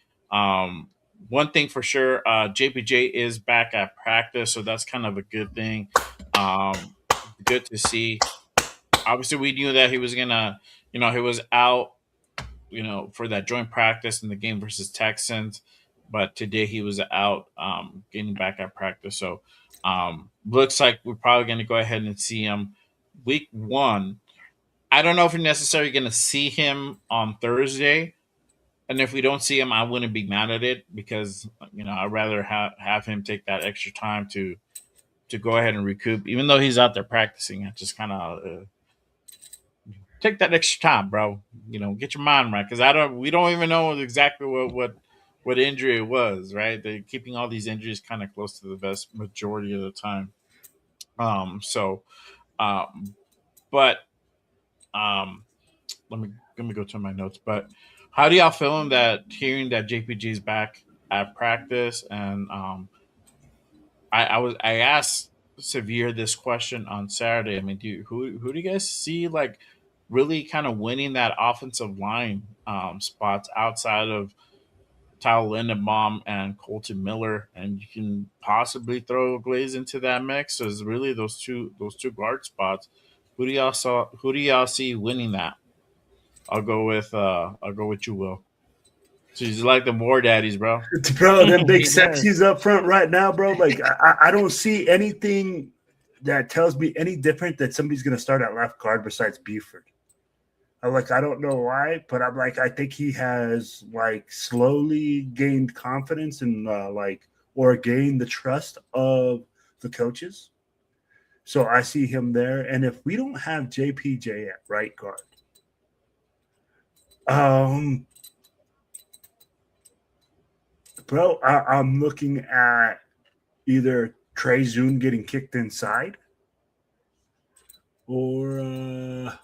One thing for sure, JPJ is back at practice, so that's kind of a good thing. Good to see. Obviously, we knew that he was gonna, he was out, for that joint practice in the game versus Texans. But today he was out, getting back at practice. So looks like we're probably going to go ahead and see him week one. I don't know if we're necessarily going to see him on Thursday. And if we don't see him, I wouldn't be mad at it because, I'd rather have him take that extra time to go ahead and recoup. Even though he's out there practicing, I just kind of take that extra time, bro. Get your mind right because we don't even know exactly what injury it was, right? They're keeping all these injuries kind of close to the vast majority of the time. So, um, but let me go to my notes. But how do y'all feeling that hearing that JPG is back at practice? And I asked Severe this question on Saturday. I mean, who do you guys see like really kind of winning that offensive line spots outside of Tyler Lindenbaum and Colton Miller, and you can possibly throw Glaze into that mix. So it's really those two guard spots. Who do y'all see winning that? I'll go with you, Will. So you like the war daddies, bro. Bro, them big He does. sexies up front right now, bro. Like I don't see anything that tells me any different that somebody's gonna start at left guard besides Buford. I don't know why, but I'm like, I think he has like slowly gained confidence and or gained the trust of the coaches. So I see him there. And if we don't have JPJ at right guard, bro, I'm looking at either Trey Zune getting kicked inside or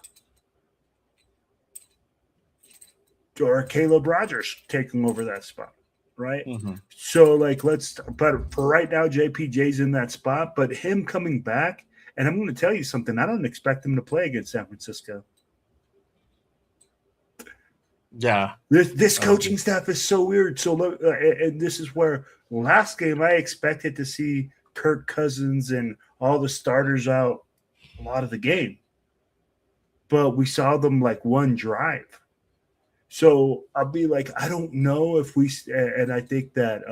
Caleb Rogers taking over that spot, right? Mm-hmm. So but for right now, JPJ's in that spot, but him coming back, and I'm going to tell you something. I don't expect him to play against San Francisco. Yeah, This coaching staff is so weird. So look, and this is where last game I expected to see Kirk Cousins and all the starters out a lot of the game, but we saw them like one drive. So I'll be like, I don't know if and I think that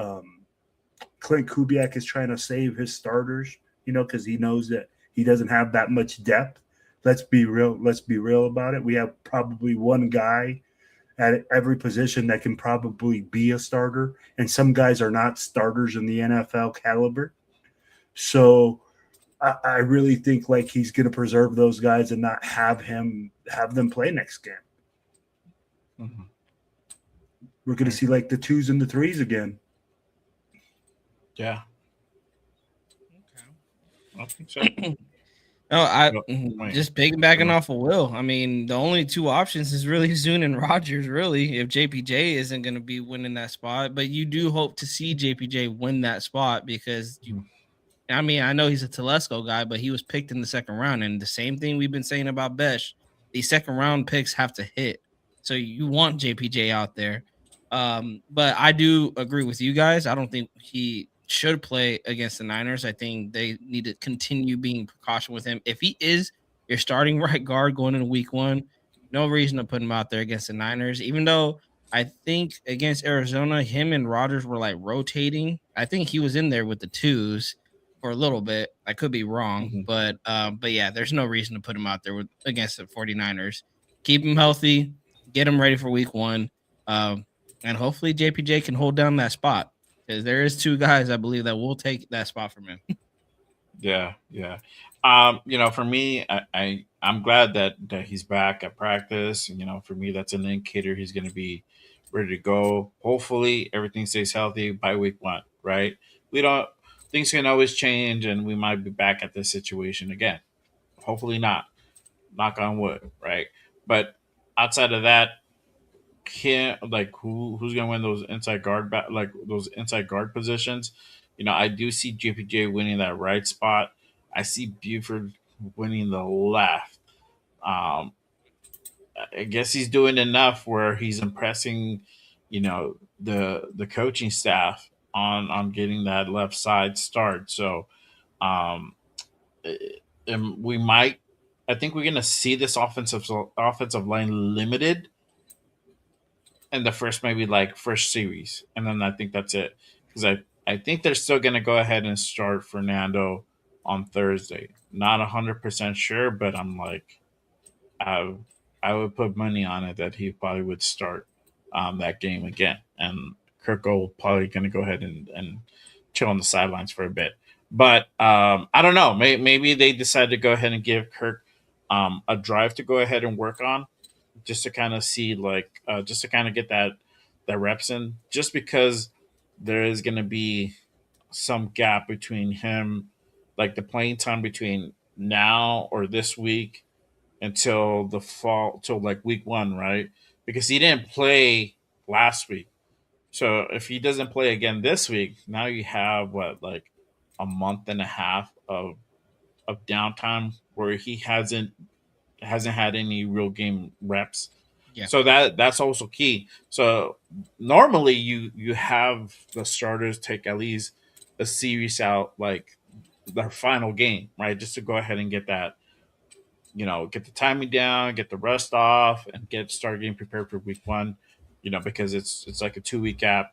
Clint Kubiak is trying to save his starters, because he knows that he doesn't have that much depth. Let's be real. Let's be real about it. We have probably one guy at every position that can probably be a starter, and some guys are not starters in the NFL caliber. So I really think like he's going to preserve those guys and not have them play next game. mm-hmm. We're going to see like the 2s and the 3s again. Yeah. I think so. No, just piggybacking off of Will. I mean, the only two options is really Zune and Rogers, really, if JPJ isn't going to be winning that spot. But you do hope to see JPJ win that spot because I know he's a Telesco guy, but he was picked in the second round. And the same thing we've been saying about Besh, these second round picks have to hit. So you want JPJ out there. But I do agree with you guys. I don't think he should play against the Niners. I think they need to continue being precaution with him. If he is your starting right guard going into week one, no reason to put him out there against the Niners, even though I think against Arizona, him and Rogers were like rotating. I think he was in there with the twos for a little bit. I could be wrong, Mhm. but yeah, there's no reason to put him out there with against the 49ers. Keep him healthy, get him ready for week one. And hopefully JPJ can hold down that spot. Because there is two guys I believe that will take that spot from him. Yeah, yeah. For me, I'm glad that he's back at practice. For me, that's an indicator he's going to be ready to go. Hopefully, everything stays healthy by week one. Right? We don't. Things can always change, and we might be back at this situation again. Hopefully not. Knock on wood. Right? But outside of that, can't like who's gonna win those inside guard like those inside guard positions. I do see JPJ winning that right spot. I see Buford winning the left. Um, I guess he's doing enough where he's impressing, the coaching staff on getting that left side start. So, um, and we might. I think we're gonna see this offensive line limited in the first maybe like first series, and then I think that's it because I think they're still gonna go ahead and start Fernando on Thursday. Not 100% sure, but I'm like I I would put money on it that he probably would start that game again, and Kirk will probably gonna go ahead and chill on the sidelines for a bit. But I don't know. Maybe they decide to go ahead and give Kirk a drive to go ahead and work on just to kind of see like just to kind of get that reps in just because there is going to be some gap between him like the playing time between now or this week until the fall till like week one, right? Because he didn't play last week, so if he doesn't play again this week, now you have what like a month and a half of downtime where he hasn't had any real game reps. Yeah. So that's also key. So normally you have the starters take at least a series out like their final game, right? Just to go ahead and get that, get the timing down, get the rust off, and start getting prepared for week one. Because it's like a 2 week gap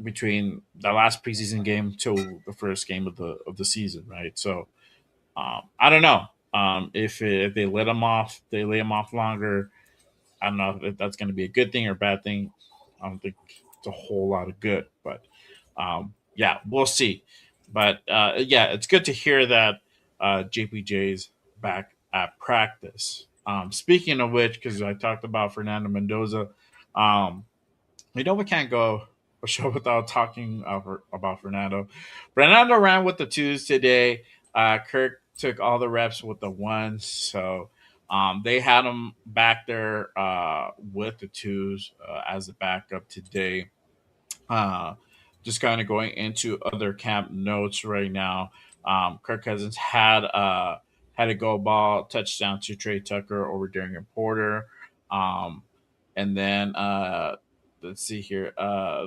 between the last preseason game till the first game of the season, right? So I don't know if they let them off, they lay them off longer. I don't know if that's going to be a good thing or a bad thing. I don't think it's a whole lot of good, but yeah, we'll see. But yeah, it's good to hear that JPJ's back at practice. Speaking of which, because I talked about Fernando Mendoza, um, we can't go a show without talking about Fernando. Fernando ran with the twos today. Kirk took all the reps with the ones, so they had him back there with the twos as a backup today. Uh, just kind of going into other camp notes right now. Kirk Cousins had a go ball touchdown to Trey Tucker over Darian Porter. Um, and then let's see here.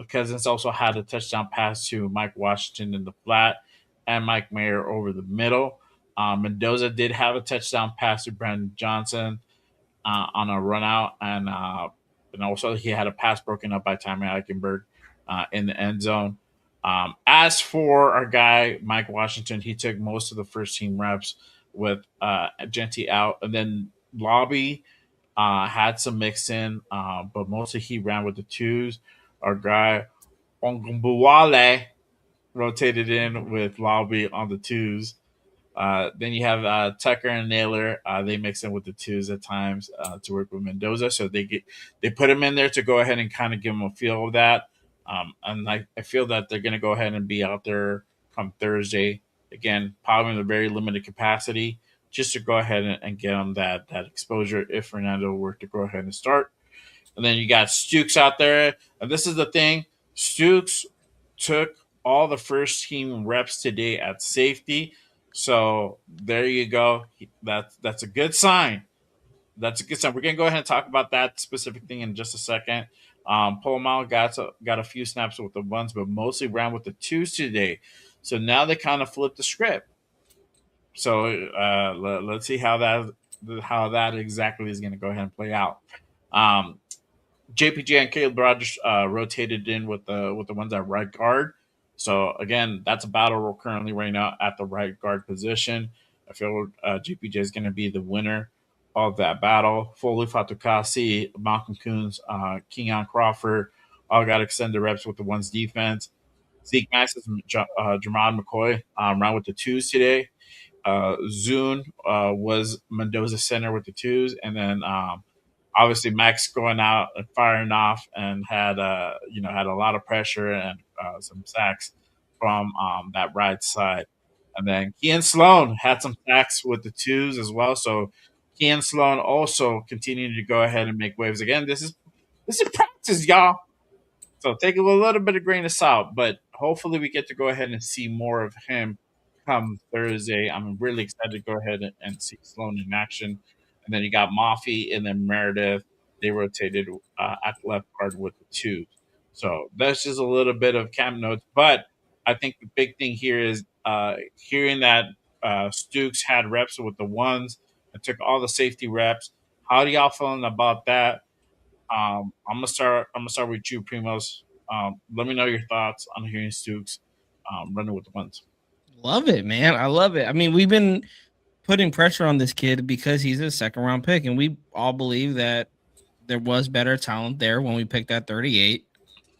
Cousins also had a touchdown pass to Mike Washington in the flat and Mike Mayer over the middle. Mendoza did have a touchdown pass to Brandon Johnson on a run out, and also he had a pass broken up by Tommy Eichenberg in the end zone. As for our guy Mike Washington, he took most of the first team reps with Jeanty out, and then Lobby had some mix in, but mostly he ran with the twos. Our guy Ongumbuwale rotated in with Lobby on the twos. Then you have Tucker and Naylor. They mix in with the twos at times to work with Mendoza. So they put him in there to go ahead and kind of give him a feel of that. And I feel that they're going to go ahead and be out there come Thursday again, probably in a very limited capacity, just to go ahead and get him that exposure if Fernando were to go ahead and start. And then you got Stukes out there. And this is the thing, Stukes took all the first team reps today at safety. So there you go. That's a good sign. That's a good sign. We're gonna go ahead and talk about that specific thing in just a second. Polamalu got a few snaps with the ones, but mostly ran with the twos today. So now they kind of flipped the script. So let's see how that exactly is going to go ahead and play out. Um, JPJ and Caleb Rogers rotated in with the ones at right guard. So again, that's a battle we're currently right now at the right guard position. I feel JPJ is going to be the winner of that battle. Foley Fatukasi, Malcolm Coons, Kenyon Crawford all got extended reps with the ones defense. Zeke Maxis and Jamon McCoy ran with the twos today. Zune was Mendoza center with the twos, and then obviously Max going out and firing off and had had a lot of pressure and some sacks from that right side. And then Kean Sloan had some sacks with the twos as well. So Kean Sloan also continuing to go ahead and make waves. Again, this is practice, y'all. So take it with a little bit of grain of salt, but hopefully we get to go ahead and see more of him come Thursday. I'm really excited to go ahead and see Sloan in action. And then you got Moffy and then Meredith. They rotated at the left guard with the twos. So that's just a little bit of camp notes. But I think the big thing here is hearing that Stooks had reps with the ones and took all the safety reps. How do y'all feeling about that? I'm gonna start. I'm gonna start with you, Primos. Let me know your thoughts on hearing Stooks running with the ones. Love it, man. I love it. I mean, we've been putting pressure on this kid because he's a second round pick, and we all believe that there was better talent there when we picked that 38.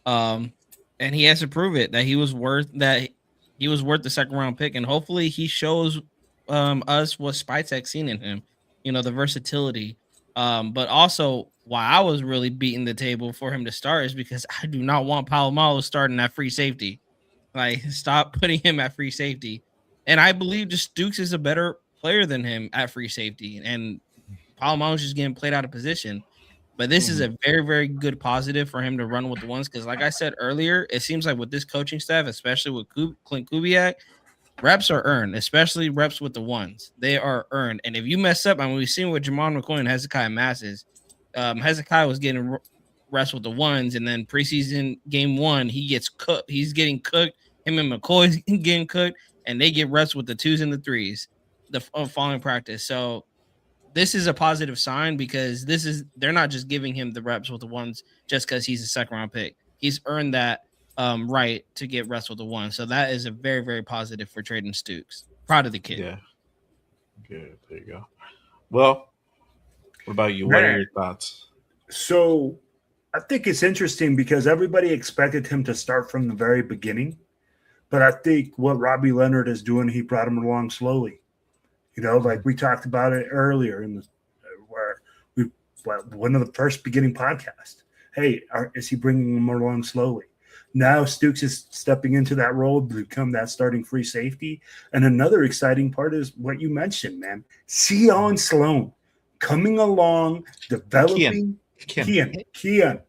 And he has to prove it that he was worth the second round pick, and hopefully he shows us what Spytek seen in him, the versatility. But also why I was really beating the table for him to start is because I do not want Palomalo starting at free safety. Like, stop putting him at free safety. And I believe just Dukes is a better player than him at free safety. And Palomalo's just getting played out of position. But this is a very, very good positive for him to run with the ones. Because, like I said earlier, it seems like with this coaching staff, especially with Clint Kubiak, reps are earned, especially reps with the ones. They are earned. And if you mess up, I mean, we've seen with Jamon McCoy and Hezekiah Masses. Hezekiah was getting reps with the ones, and then preseason game one, he gets cooked. He's getting cooked. Him and McCoy's getting cooked, and they get reps with the twos and the threes the following practice. So this is a positive sign because they're not just giving him the reps with the ones just because he's a second round pick. He's earned that right to get reps with the one. So that is a very, very positive for Traden Stooks. Proud of the kid. Yeah, good. There you go. Well, what about you? Man. What are your thoughts? So I think it's interesting because everybody expected him to start from the very beginning. But I think what Robbie Leonard is doing, he brought him along slowly. Like we talked about it earlier one of the first beginning podcasts. Hey, is he bringing him along slowly? Now Stooks is stepping into that role to become that starting free safety. And another exciting part is what you mentioned, man. Keon Sloan coming along, developing. Keon Sloan.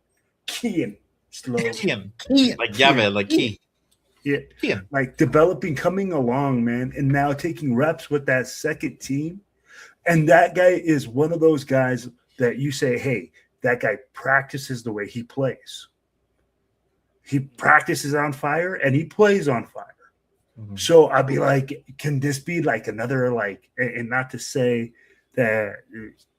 Kean. Like Yave, like Key. Yeah, like developing, coming along, man, and now taking reps with that second team. And that guy is one of those guys that you say, hey, that guy practices the way he plays. He practices on fire and he plays on fire. Mm-hmm. So I'd be like, can this be like another, like, and not to say that,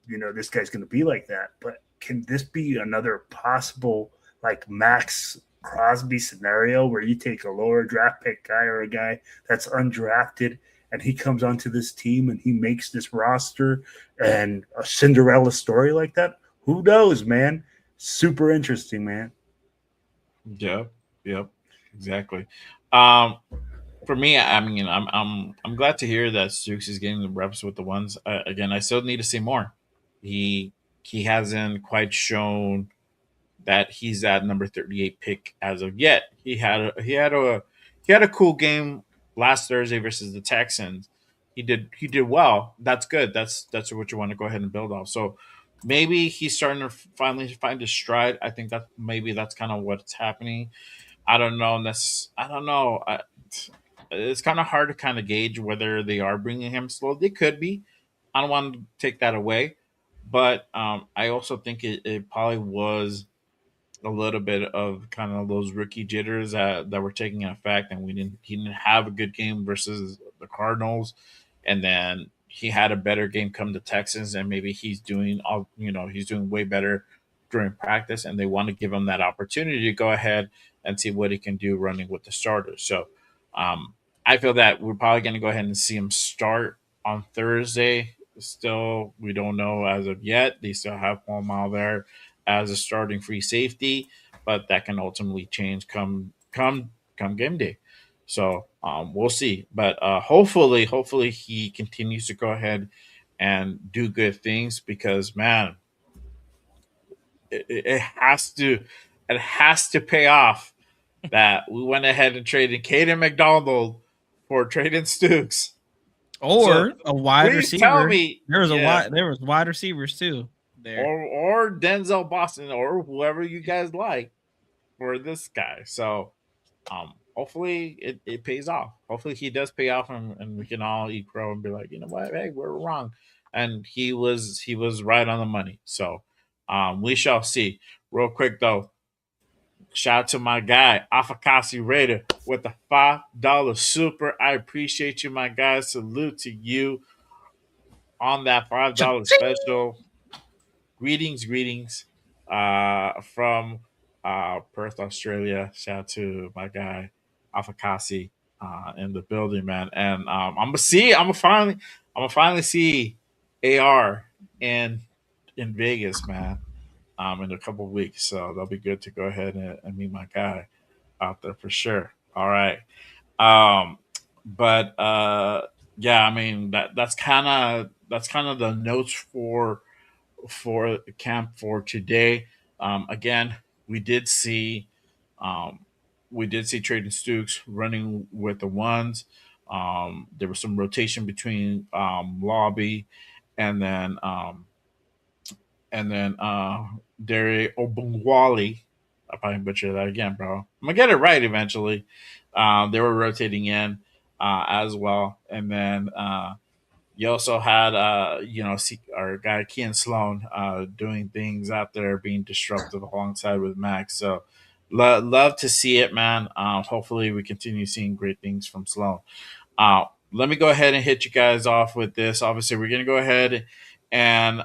this guy's going to be like that, but can this be another possible, like, Max Crosby scenario where you take a lower draft pick guy or a guy that's undrafted and he comes onto this team and he makes this roster and a Cinderella story like that? Who knows, man? Super interesting, man. Yep, exactly. For me, I mean, I'm glad to hear that Stooks is getting the reps with the ones. Again, I still need to see more. He hasn't quite shown that he's that number 38 pick as of yet. He had a cool game last Thursday versus the Texans. He did well. That's good. That's what you want to go ahead and build off. So maybe he's starting to finally find his stride. I think that's kind of what's happening. I don't know. I don't know. It's kind of hard to kind of gauge whether they are bringing him slow. They could be. I don't want to take that away, but I also think it probably was a little bit of kind of those rookie jitters that were taking effect, and he didn't have a good game versus the Cardinals, and then he had a better game come to Texans, and maybe he's doing way better during practice, and they want to give him that opportunity to go ahead and see what he can do running with the starters. So um, I feel that we're probably going to go ahead and see him start on Thursday. Still, we don't know as of yet. They still have Paul Mile there as a starting free safety, but that can ultimately change come game day. So we'll see. But hopefully he continues to go ahead and do good things because man, it has to pay off that we went ahead and traded Caden McDonald for trading Stooks. So Or a wide please tell receiver. me, yeah, There was wide receivers too there. or Denzel Boston or whoever you guys like for this guy. So hopefully it pays off. Hopefully he does pay off and we can all eat crow and be like, you know what, hey, we're wrong. And he was right on the money. So we shall see. Real quick though, shout out to my guy, Afakasi Raider, with the $5 super. I appreciate you, my guy. Salute to you on that $5 Cha-ching! special. Greetings from Perth, Australia. Shout out to my guy Afakasi in the building, man. And I'm gonna finally see AR in Vegas, man. In a couple of weeks, so that'll be good to go ahead and meet my guy out there for sure. All right, um, but yeah, I mean that's kind of the notes for camp for today. Again, we did see um, Traden Stukes running with the ones. There was some rotation between Lobby and then Derry Obungwali. I probably butchered that again, bro. I'm gonna get it right eventually. They were rotating in as well, and then you also had, our guy Kian Sloan doing things out there, being disruptive alongside with Max. So love to see it, man. Hopefully, we continue seeing great things from Sloan. Let me go ahead and hit you guys off with this. Obviously, we're going to go ahead and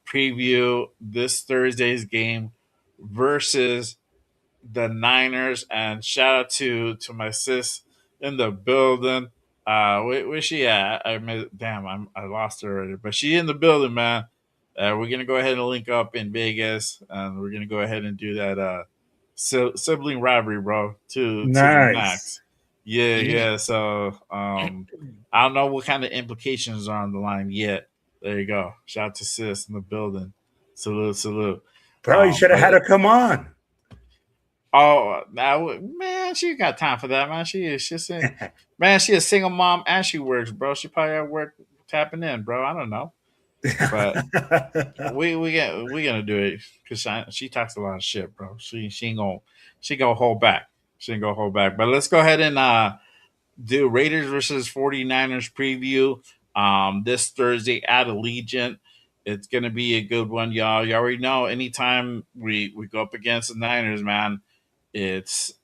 preview this Thursday's game versus the Niners. And shout out to my sis in the building. Where's she at? I lost her already, but she in the building, man. We're gonna go ahead and link up in Vegas, and we're gonna go ahead and do that sibling rivalry, bro, to the Nice. max. Yeah, Yeah. yeah. So I don't know what kind of implications are on the line yet. There you go. Shout out to sis in the building. Salute, salute. Bro, you should have But had her come on. Oh, man, she got time for that, man. Man, she a single mom and she works, bro. She probably at work tapping in, bro. I don't know, but we gonna do it because she talks a lot of shit, bro. She gonna hold back. She ain't gonna hold back. But let's go ahead and do Raiders versus 49ers preview this Thursday at Allegiant. It's gonna be a good one, y'all. You already know anytime we go up against the Niners, man, it's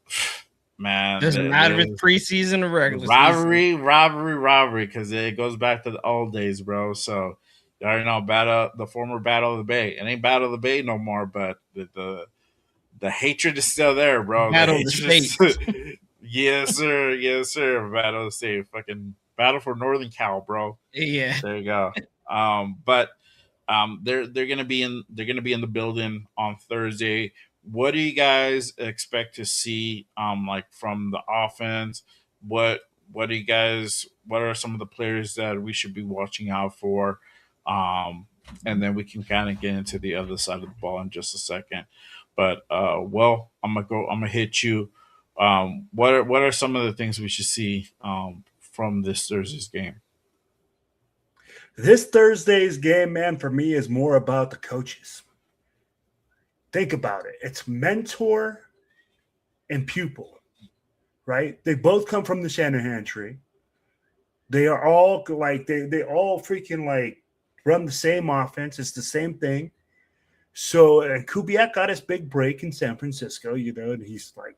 man, Doesn't matter if it's preseason or regular season. rivalry, because it goes back to the old days, bro. So you already know the former Battle of the Bay. It ain't Battle of the Bay no more, but the hatred is still there, bro. The Battle of the hatred is states. yes, sir. Battle of the State, fucking battle for Northern Cal, bro. Yeah. There you go. But they're gonna be in the building on Thursday. What do you guys expect to see like from the offense? What do you guys what are some of the players that we should be watching out for? And then we can kind of get into the other side of the ball in just a second. But I'm gonna hit you. What are some of the things we should see from this Thursday's game? This Thursday's game, man, for me is more about the coaches. Think about it. It's mentor and pupil, right? They both come from the Shanahan tree. They are all like they all freaking like run the same offense. It's the same thing. So and Kubiak got his big break in San Francisco, and he's like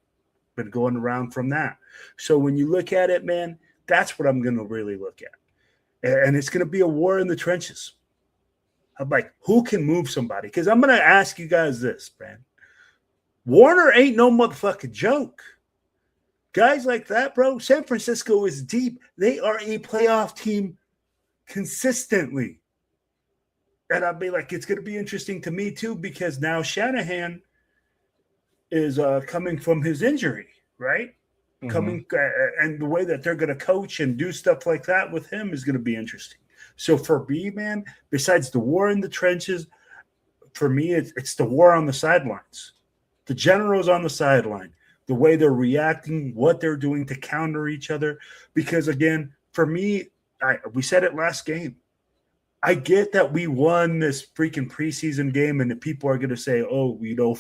been going around from that. So when you look at it, man, that's what I'm going to really look at. And it's going to be a war in the trenches. I'm like, who can move somebody? Because I'm going to ask you guys this, man. Warner ain't no motherfucking joke. Guys like that, bro, San Francisco is deep. They are a playoff team consistently. And I'll be like, it's going to be interesting to me too, because now Shanahan is coming from his injury, right? Mm-hmm. Coming and the way that they're going to coach and do stuff like that with him is going to be interesting. So for me, man, besides the war in the trenches, for me, it's the war on the sidelines. The generals on the sideline, the way they're reacting, what they're doing to counter each other. Because again, for me, we said it last game. I get that we won this freaking preseason game, and the people are going to say, "Oh, you know,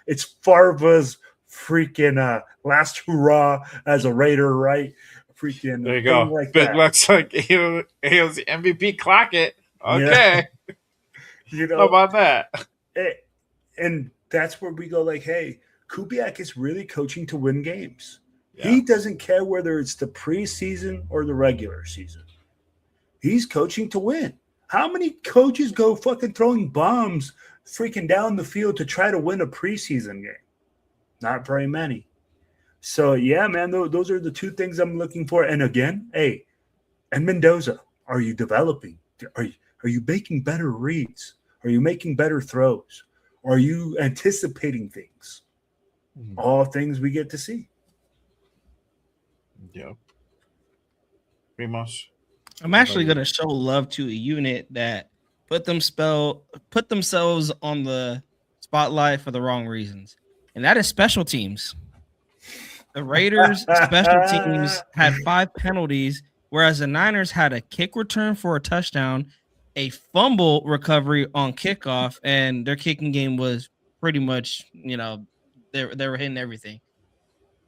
it's Farva's freaking last hurrah as a Raider, right?" Freaking there you go. Like that. Looks like he was the MVP. Clock it, okay. Yeah. You know, how about that? And that's where we go. Like, hey, Kubiak is really coaching to win games. Yeah. He doesn't care whether it's the preseason or the regular season. He's coaching to win. How many coaches go fucking throwing bombs freaking down the field to try to win a preseason game? Not very many. So, yeah, man, those are the two things I'm looking for. And again, hey, and Mendoza, are you developing? Are you making better reads? Are you making better throws? Are you anticipating things? Mm-hmm. All things we get to see. Yeah. Pretty much. I'm actually going to show love to a unit that put themselves on the spotlight for the wrong reasons, and that is special teams. The Raiders' special teams had 5 penalties, whereas the Niners had a kick return for a touchdown, a fumble recovery on kickoff, and their kicking game was pretty much, you know, they were hitting everything.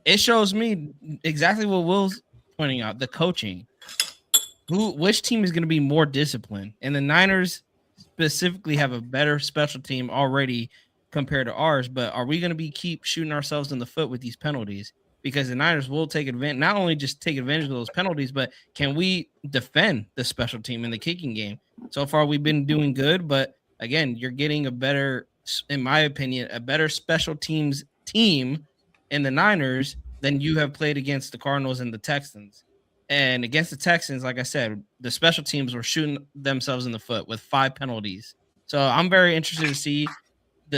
It shows me exactly what Will's pointing out, the coaching. Which team is going to be more disciplined? And the Niners specifically have a better special team already compared to ours, but are we going to keep shooting ourselves in the foot with these penalties? Because the Niners will take advantage, not only just take advantage of those penalties, but can we defend the special team in the kicking game? So far, we've been doing good, but again, you're getting a better, in my opinion, a better special teams team in the Niners than you have played against the Cardinals and the Texans. And against the Texans, like I said, the special teams were shooting themselves in the foot with 5 penalties. So I'm very interested to see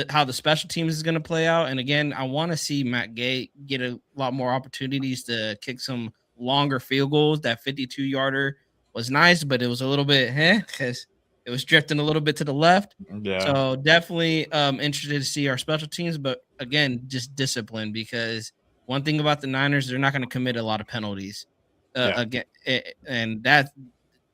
how the special teams is going to play out. And again, I want to see Matt Gay get a lot more opportunities to kick some longer field goals. That 52-yarder was nice, but it was a little bit because it was drifting a little bit to the left. Yeah. So definitely interested to see our special teams. But again, just discipline, because one thing about the Niners, they're not going to commit a lot of penalties. Again, and that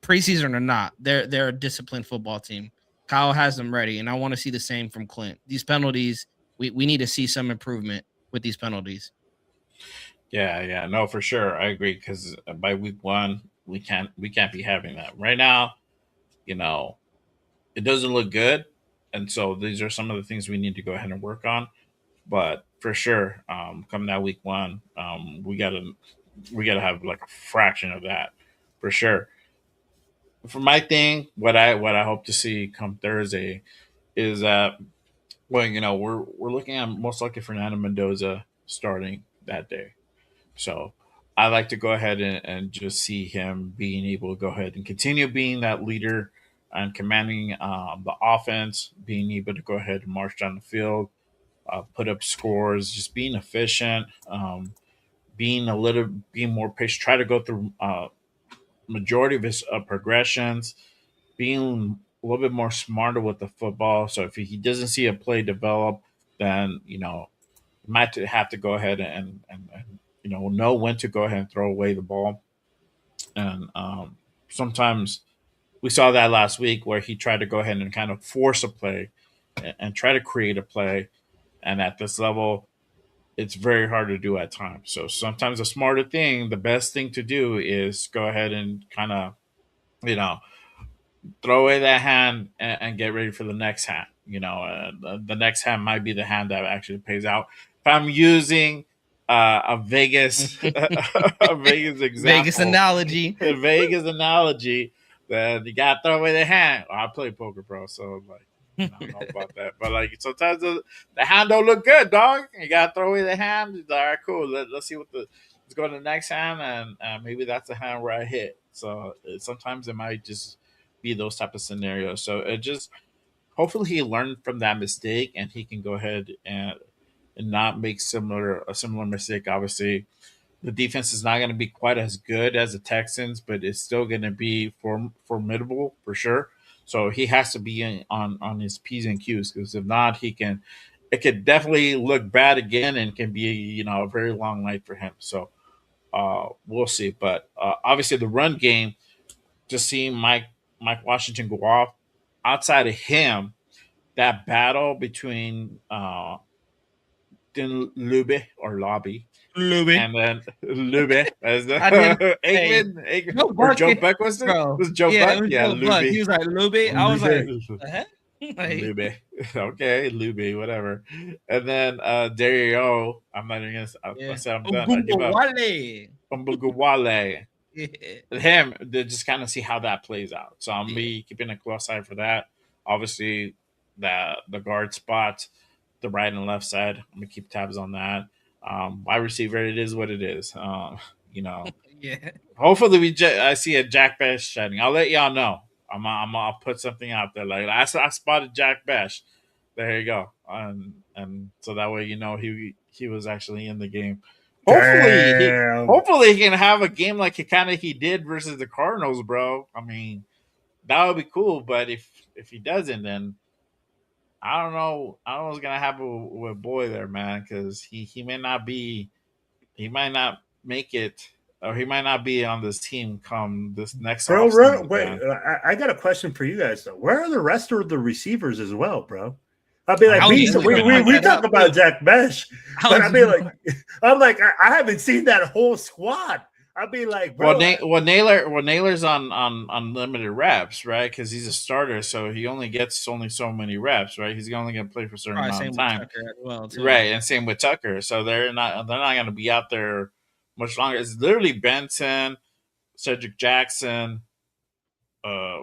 preseason or not, they're a disciplined football team. Kyle has them ready, and I want to see the same from Clint. These penalties, we need to see some improvement with these penalties. Yeah, no, for sure, I agree. Because by week 1, we can't be having that right now. You know, it doesn't look good, and so these are some of the things we need to go ahead and work on. But for sure, coming out week 1, we gotta have like a fraction of that for sure. For my thing, what I hope to see come Thursday is that, well, you know, we're looking at most likely Fernando Mendoza starting that day. So I like to go ahead and just see him being able to go ahead and continue being that leader and commanding the offense, being able to go ahead and march down the field, put up scores, just being efficient, being more patient, try to go through majority of his progressions, being a little bit more smarter with the football. So if he doesn't see a play develop, then, you know, he might have to go ahead and you know when to go ahead and throw away the ball. And sometimes we saw that last week where he tried to go ahead and kind of force a play and try to create a play. And at this level, it's very hard to do at times. So sometimes the best thing to do is go ahead and kind of, you know, throw away that hand and get ready for the next hand. You know, the next hand might be the hand that actually pays out. If I'm using a Vegas, a Vegas example, Vegas analogy, then you gotta throw away the hand. Oh, I play poker, bro, so like I don't know about that. But like sometimes the hand don't look good, dog. You gotta throw away the hand. All right, cool. Let's see let's go to the next hand, and maybe that's the hand where I hit. So sometimes it might just be those type of scenarios. So it just hopefully he learned from that mistake and he can go ahead and not make a similar mistake. Obviously, the defense is not going to be quite as good as the Texans, but it's still going to be formidable for sure. So he has to be on his p's and q's because if not, it could definitely look bad again and can be a very long night for him. So we'll see. But obviously, the run game, just seeing Mike Washington go off. Outside of him, that battle between Din Lube or Lobby Louis. and then Lube as the I didn't. Hey, Aikman Joe or Buck, Joe Buck was it? bro. Was Joe Yeah, it Buck? was Yeah, Joe Buck. He Lube. was like Louis. I was like, Lube. the heck? Like, Lube. Okay, Lube, whatever. And then Dario, I'm not even I yeah. said I'm done. I give Ogumbo up. Wale. Umbuguwale. Yeah. Him to just kind of see how that plays out. So I'm gonna Yeah. be keeping a close eye for that. Obviously, the guard spot, the right and left side. I'm gonna keep tabs on that. Wide receiver, it is what it is. You know, Yeah. hopefully I see a Jack Bash shining. I'll let y'all know. I'll put something out there like I spotted Jack Bash. There you go, and so that way he was actually in the game. Hopefully Damn. hopefully he can have a game like he did versus the Cardinals, bro. I mean that would be cool, but if he doesn't, then I don't know. I don't know what's gonna happen with Boy there, man, because he may not be he might not make it, or he might not be on this team come this next Bro, off season, wait, man. I got a question for you guys though. Where are the rest of the receivers as well, bro? I'll be like, I was we literally we, gonna we, bring we that talk up, about too. Jack Mesh, I but was I mean, like, I'm like, I haven't seen that whole squad. I'll be like, bro, Naylor's on unlimited reps, right? Because he's a starter, so he only gets only so many reps, right? He's only going to play for a certain probably amount same of with time, Tucker as well too. right? And same with Tucker, so they're not going to be out there much longer. It's literally Benson, Cedric Jackson,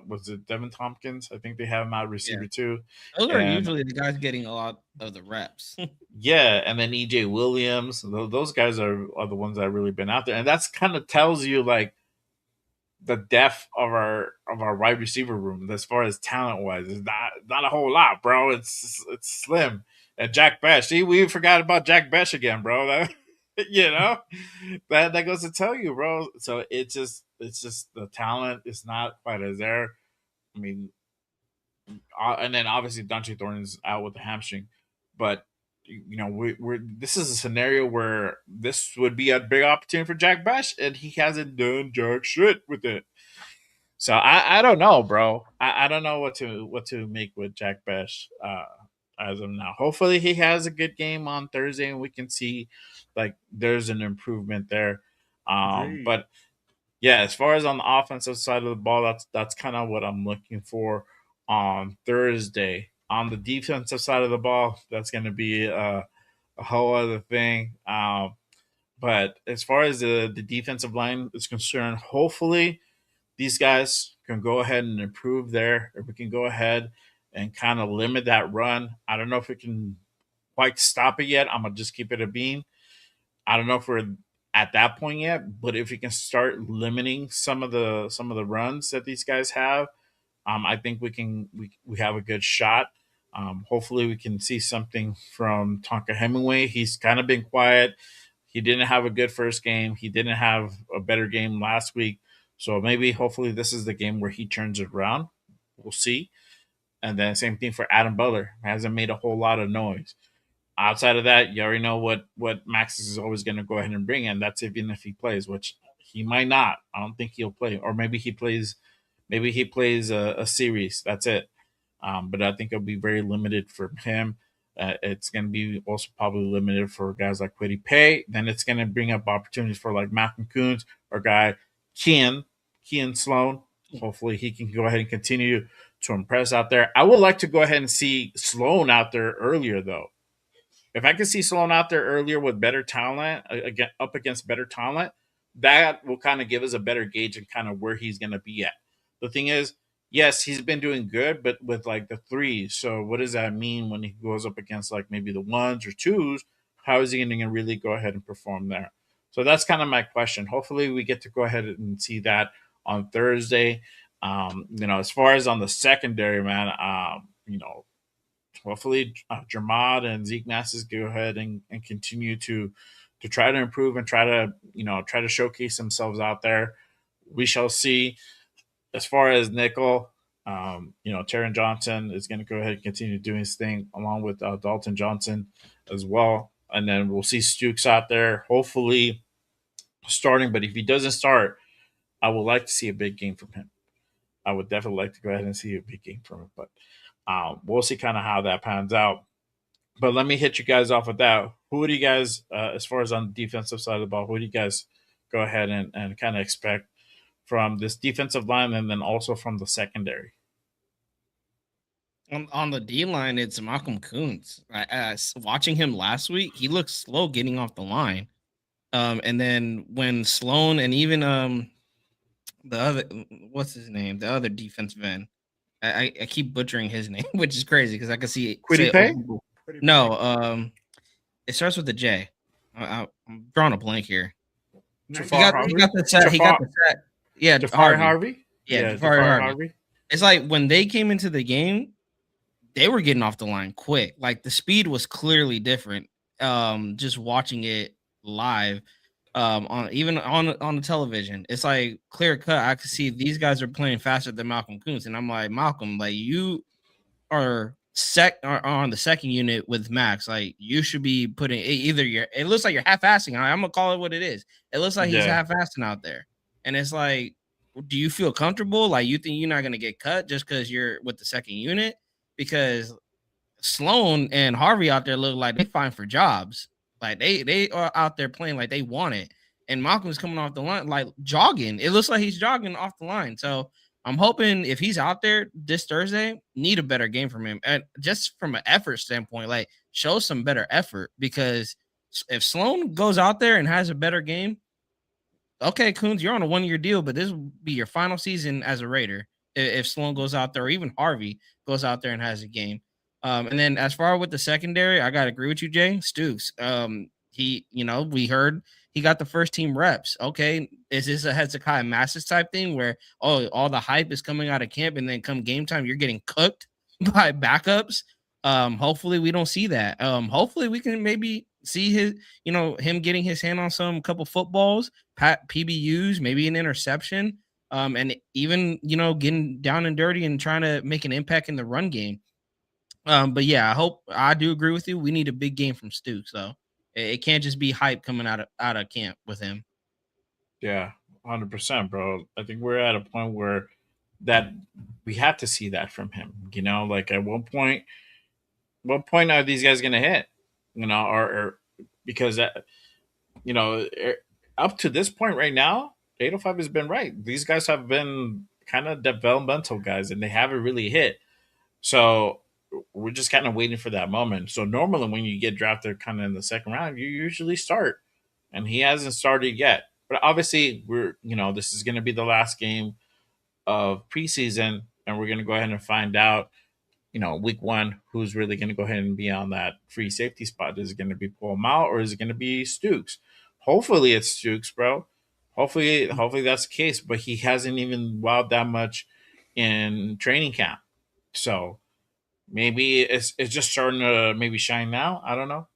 was it Devin Tompkins? I think they have him out Yeah, receiver too, those are and usually the guys getting a lot of the reps. yeah, and then EJ Williams. Those guys are the ones that have really been out there, and that's kind of tells you like the depth of our wide receiver room as far as talent wise. It's not a whole lot, bro. It's slim. And Jack Besh, see, we forgot about Jack Besh again, bro. You know that goes to tell you, bro. So it's just the talent is not quite as there. I mean, and then obviously Dante Thornton's out with the hamstring, but we're this is a scenario where this would be a big opportunity for Jack Bash, and he hasn't done jack shit with it. So I don't know, bro. I don't know what to make with Jack Bash as of now. Hopefully he has a good game on Thursday and we can see like there's an improvement there. Agreed. But yeah, as far as on the offensive side of the ball, that's kind of what I'm looking for on Thursday. On the defensive side of the ball, that's going to be a whole other thing. But as far as the defensive line is concerned, hopefully these guys can go ahead and improve there. If we can go ahead and kind of limit that run. I don't know if we can quite stop it yet. I'm gonna just keep it a beam. I don't know if we're at that point yet, but if we can start limiting some of the runs that these guys have, I think we have a good shot. Hopefully, we can see something from Tonka Hemingway. He's kind of been quiet. He didn't have a good first game. He didn't have a better game last week. So maybe, hopefully, this is the game where he turns it around. We'll see. And then same thing for Adam Butler. Hasn't made a whole lot of noise. Outside of that, you already know what Max is always going to go ahead and bring in. That's even if he plays, which he might not. I don't think he'll play, or maybe he plays. Maybe he plays a series. That's it. But I think it'll be very limited for him. It's going to be also probably limited for guys like Quiddy Pay. Then it's going to bring up opportunities for like Malcolm Coons or guy Kean Sloan. Hopefully he can go ahead and continue to impress out there. I would like to go ahead and see Sloan out there earlier though. If I could see Sloan out there earlier with better talent, again up against better talent, that will kind of give us a better gauge and kind of where he's going to be at. the thing is, yes, he's been doing good, but with like the threes. So what does that mean when he goes up against like maybe the ones or twos? How is he going to really go ahead and perform there? So that's kind of my question. Hopefully, we get to go ahead and see that on Thursday. As far as on the secondary, man, hopefully Jamad and Zeke Masses go ahead and continue to try to improve and try to showcase themselves out there. We shall see. As far as nickel, Taron Johnson is going to go ahead and continue doing his thing along with Dalton Johnson as well. And then we'll see Stukes out there, hopefully starting. But if he doesn't start, I would like to see a big game from him. I would definitely like to go ahead and see a big game from him. But we'll see kind of how that pans out. But let me hit you guys off with that. Who do you guys, as far as on the defensive side of the ball, who do you guys go ahead and kind of expect from this defensive line and then also from the secondary? On the D line, it's Malcolm Kuntz. Watching him last week, he looked slow getting off the line. And then when Sloan and even the other, what's his name, the other defensive end, I keep butchering his name, which is crazy because I can see Quiddy Pay? No, it starts with a J. I'm drawing a blank here. He got the sack. Yeah, Jafari Harvey. Yeah, Jafari Harvey. It's like when they came into the game, they were getting off the line quick. Like the speed was clearly different. Just watching it live, on the television, it's like clear cut. I could see these guys are playing faster than Malcolm Kuntz, and I'm like, Malcolm, like you are on the second unit with Max. Like you should be putting it looks like you're half-assing. I'm gonna call it what it is. It looks like he's half-assing out there, and it's like, do you feel comfortable? Like you think you're not gonna get cut just because you're with the second unit? Because Sloan and Harvey out there look like they fighting for jobs. Like they are out there playing like they want it. And Malcolm's coming off the line, like jogging. It looks like he's jogging off the line. So I'm hoping if he's out there this Thursday, need a better game from him. And just from an effort standpoint, like show some better effort. Because if Sloan goes out there and has a better game, okay, Coons, you're on a 1-year deal, but this will be your final season as a Raider. If Sloan goes out there, or even Harvey goes out there and has a game. And then as far with the secondary, I gotta agree with you, Jay. Stukes. We heard he got the first team reps. Okay, is this a Hezekiah Masses type thing where all the hype is coming out of camp and then come game time you're getting cooked by backups? Hopefully we don't see that. Hopefully we can maybe see him getting his hand on some couple footballs, PBUs, maybe an interception, and even getting down and dirty and trying to make an impact in the run game. But yeah, I do agree with you. We need a big game from Stukes, though. It can't just be hype coming out of camp with him. Yeah, 100%, bro. I think we're at a point where that we have to see that from him. Like at what point are these guys going to hit? Or because up to this point right now, 805 has been right. These guys have been kind of developmental guys, and they haven't really hit. So we're just kind of waiting for that moment. So normally when you get drafted kind of in the second round, you usually start, and he hasn't started yet. But obviously this is going to be the last game of preseason, and we're going to go ahead and find out, week 1, who's really going to go ahead and be on that free safety spot. Is it going to be Paul Mao or is it going to be Stukes? Hopefully it's Stukes, bro. Hopefully that's the case, but he hasn't even wowed that much in training camp. So maybe it's just starting to maybe shine now. I don't know.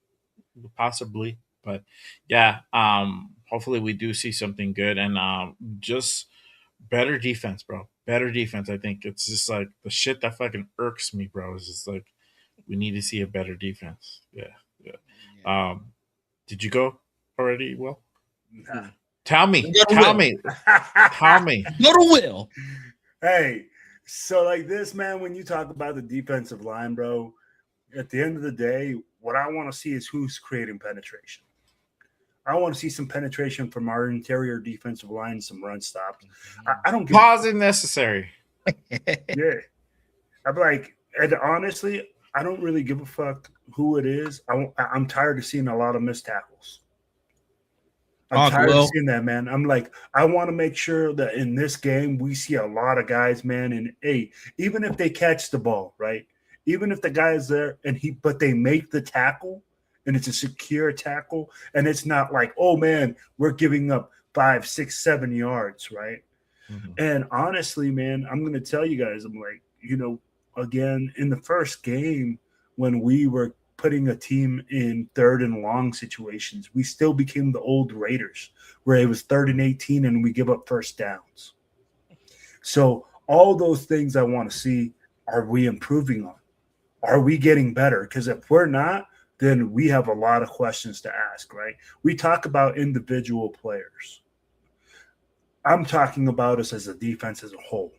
Possibly. But yeah, hopefully we do see something good, and just better defense, bro. Better defense. I think it's just like the shit that fucking irks me, bro. Is just like we need to see a better defense. Yeah. Did you go already, Will? Nah. Tell me. Go to Will. Hey, so like this, man, when you talk about the defensive line, bro, at the end of the day, what I want to see is who's creating penetration. I want to see some penetration from our interior defensive line, some run stops. I don't give pause if necessary. Yeah. I'm like, and honestly, I don't really give a fuck who it is. I'm tired of seeing a lot of missed tackles. I'm tired of seeing that, man. I'm like, I want to make sure that in this game we see a lot of guys, man. And hey, even if they catch the ball, right? Even if the guy is there but they make the tackle and it's a secure tackle, and it's not like, oh man, we're giving up 5, 6, 7 yards, right? Mm-hmm. And honestly, man, I'm gonna tell you guys, I'm like, again, in the first game when we were putting a team in 3rd and long situations, we still became the old Raiders where it was 3rd and 18 and we give up first downs. So all those things I want to see, are we improving on? Are we getting better? Because if we're not, then we have a lot of questions to ask, right? We talk about individual players. I'm talking about us as a defense as a whole.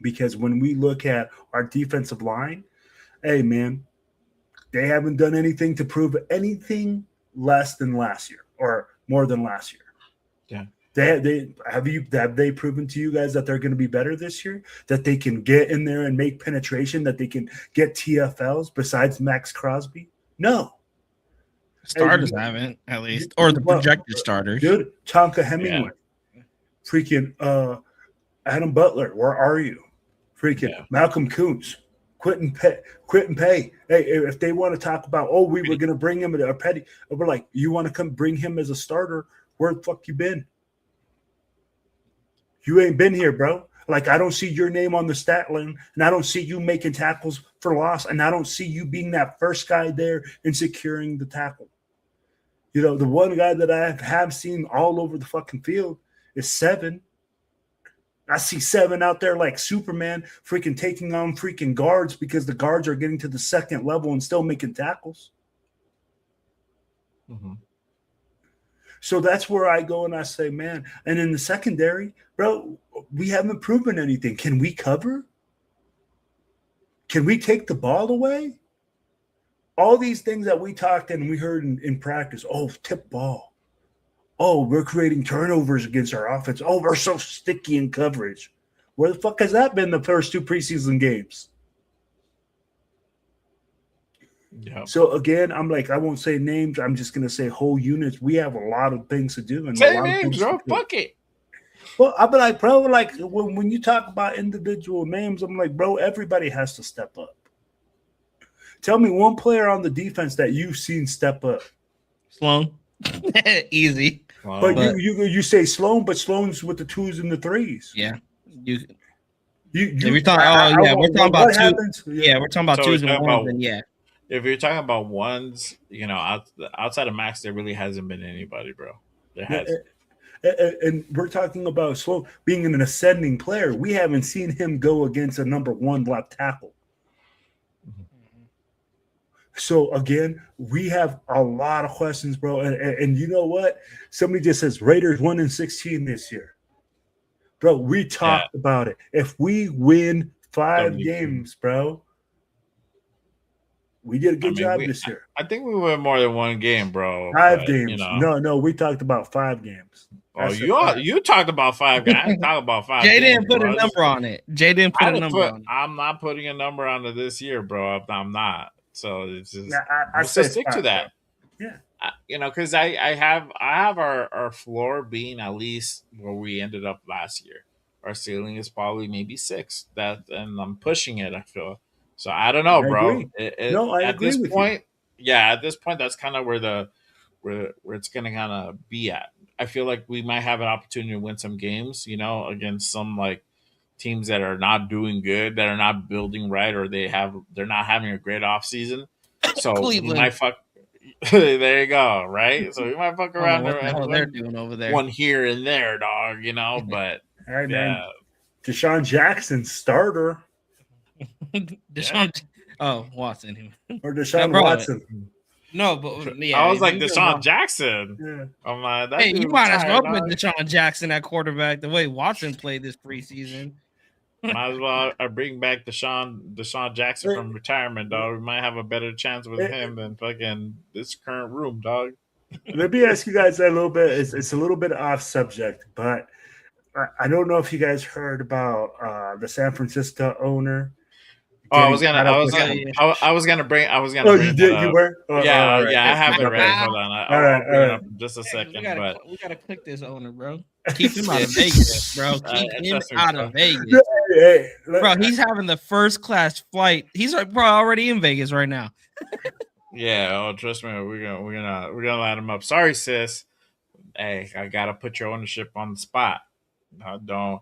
Because when we look at our defensive line, hey, man, they haven't done anything to prove anything less than last year or more than last year. Yeah. Have they proven to you guys that they're going to be better this year? That they can get in there and make penetration, that they can get TFLs besides Max Crosby? No. Starters haven't, at least. Or the projected starters. Dude, Tonka Hemingway. Yeah. Freaking Adam Butler, where are you? Freaking Malcolm Kuntz. Quit and pay. Hey, if they want to talk about, we were going to bring him a petty, we're like, you want to come bring him as a starter? Where the fuck you been? You ain't been here, bro. Like, I don't see your name on the stat line, and I don't see you making tackles for loss, and I don't see you being that first guy there and securing the tackle. The one guy that I have seen all over the fucking field is Seven. I see Seven out there like Superman, freaking taking on freaking guards because the guards are getting to the second level and still making tackles. Mm-hmm. So that's where I go and I say, man, and in the secondary, bro, we haven't proven anything. Can we cover? Can we take the ball away? All these things that we talked and we heard in practice, tip ball. We're creating turnovers against our offense. We're so sticky in coverage. Where the fuck has that been the first 2 preseason games? Yeah. So again, I'm like, I won't say names. I'm just gonna say whole units. We have a lot of things to do. And say names, bro. Fuck it. Well, I'll be like, bro, like when you talk about individual names, I'm like, bro, everybody has to step up. Tell me one player on the defense that you've seen step up. Sloan. Easy. Wow. But you say Sloan, but Sloan's with the 2s and the 3s. Yeah. We're talking about 2. Yeah, we're talking about 2s and 1s, and yeah. If you're talking about 1s, outside of Max, there really hasn't been anybody, bro. There hasn't. And we're talking about Sloan being an ascending player. We haven't seen him go against a number 1 left tackle. Mm-hmm. So again, we have a lot of questions, bro. And you know what? Somebody just says Raiders 1-16 this year. Bro, we talked about it. If we win 5 games, bro, we did a good job this year. I think we win more than 1 game, bro. 5 games. No, we talked about 5 games. You talked about 5 games. I didn't talk about 5 Jay games, didn't put a number on it. I'm not putting a number on it this year, bro. I'm not. So it's just I stick to that. Yeah. Because I have our floor being at least where we ended up last year. Our ceiling is probably maybe 6. And I'm pushing it, I feel. So I don't know, bro. I agree with you. At this point, that's kind of where it's gonna kind of be at. I feel like we might have an opportunity to win some games, against some like teams that are not doing good, that are not building right, or they're not having a great off season. So we might fuck. There you go, right? So we might fuck around and they're doing over there. One here and there, dog. But all right, man. Deshaun Jackson starter. Watson. Or Deshaun Watson. No, but I was like Deshaun Jackson. Yeah. I'm like, hey, you might as well put Deshaun Jackson at quarterback the way Watson played this preseason. Might as well bring back Deshaun Jackson from retirement, dog. We might have a better chance with him than fucking this current room, dog. Let me ask you guys a little bit. It's a little bit off subject, but I don't know if you guys heard about the San Francisco owner Oh, Did I he was gonna, try to I was push gonna, it? I was gonna bring, Oh, you bring that did. You up. were. Oh, Yeah, all right. yeah, I have it My ready. bad. Hold on, All right. I'll bring All it right. up in just a Yeah, 'cause second. But we gotta click this owner, bro. Keep him out yeah, of Vegas, bro. uh, Keep him trust me, out bro. of Vegas, Hey, bro. He's having the first class flight. He's probably already in Vegas right now. Yeah, oh, trust me, we're gonna line him up. Sorry, sis. Hey, I gotta put your ownership on the spot. I don't.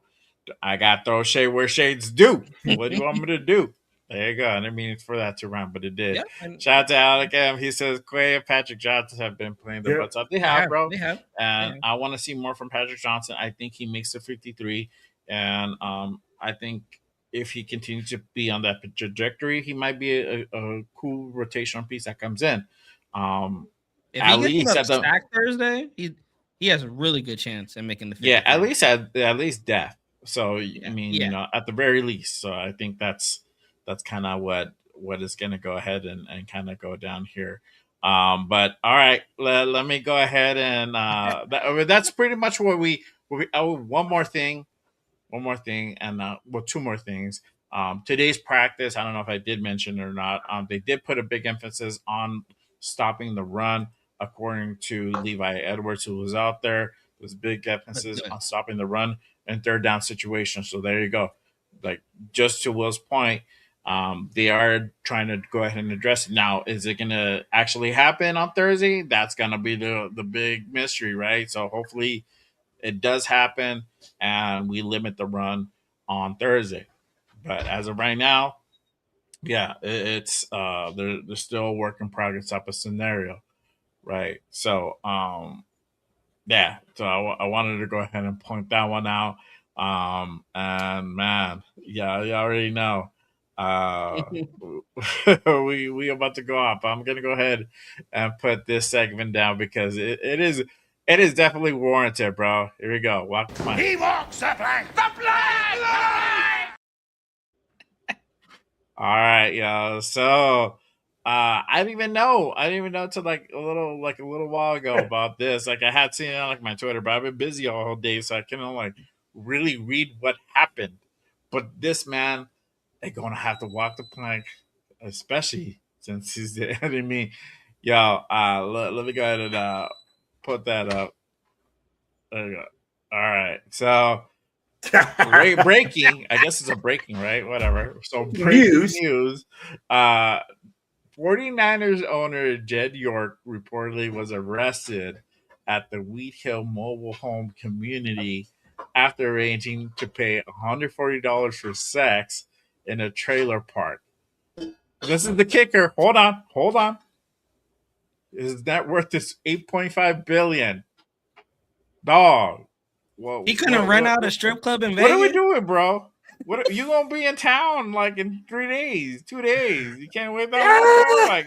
I got to throw shade where shade's due. What do you want me to do? There you go. I didn't mean for that to rhyme, but it did. Yeah, and Shout out to Alec M. He says Quay and Patrick Johnson have been playing their yep. butts off. They have, bro. they have. And I want to see more from Patrick Johnson. I think he makes the 53. And I think if he continues to be on that trajectory, he might be a cool rotational piece that comes in. If At he gets least another at the sack Thursday, he has a really good chance at making the 53. yeah, at least depth. So I mean, Yeah. at the very least. So I think that's kind of what is going to go ahead and kind of go down here. But all right, let me go ahead and that's pretty much oh, one more thing, and well, two more things. Today's practice, I don't know if I did mention it or not. They did put a big emphasis on stopping the run, according to Levi Edwards, who was out there. There's big emphasis on stopping the run and third down situations. So there you go. Like, just to Will's point, they are trying to go ahead and address it. Now, is it going to actually happen on Thursday? That's going to be the big mystery, right? So hopefully it does happen and we limit the run on Thursday. But as of right now, yeah, it's there's still a work in progress type of scenario, right? So yeah, so I wanted to go ahead and point that one out. And man, yeah, you already know. We about to go off. I'm gonna go ahead and put this segment down because it is definitely warranted, bro. Here we go. Walk the plank. He walks the plank. The plank! All right, y'all. So I didn't even know. I didn't even know till like a little while ago about this. Like I had seen it on like my Twitter, but I've been busy all day, so I couldn't like really read what happened. But this man, they're gonna have to walk the plank, especially since he's the enemy. Yo, let me go ahead and put that up. There you go. All right. So breaking, I guess it's a breaking, right? Whatever. So breaking news. 49ers owner Jed York reportedly was arrested at the Wheat Hill mobile home community after arranging to pay $140 for sex in a trailer park. This is the kicker. Hold on. His net worth is $8.5 billion. Dog. Well, He couldn't rent out a strip club in Vegas. What are we doing, bro? What you gonna be in town like in 3 days, 2 days? You can't wait that long,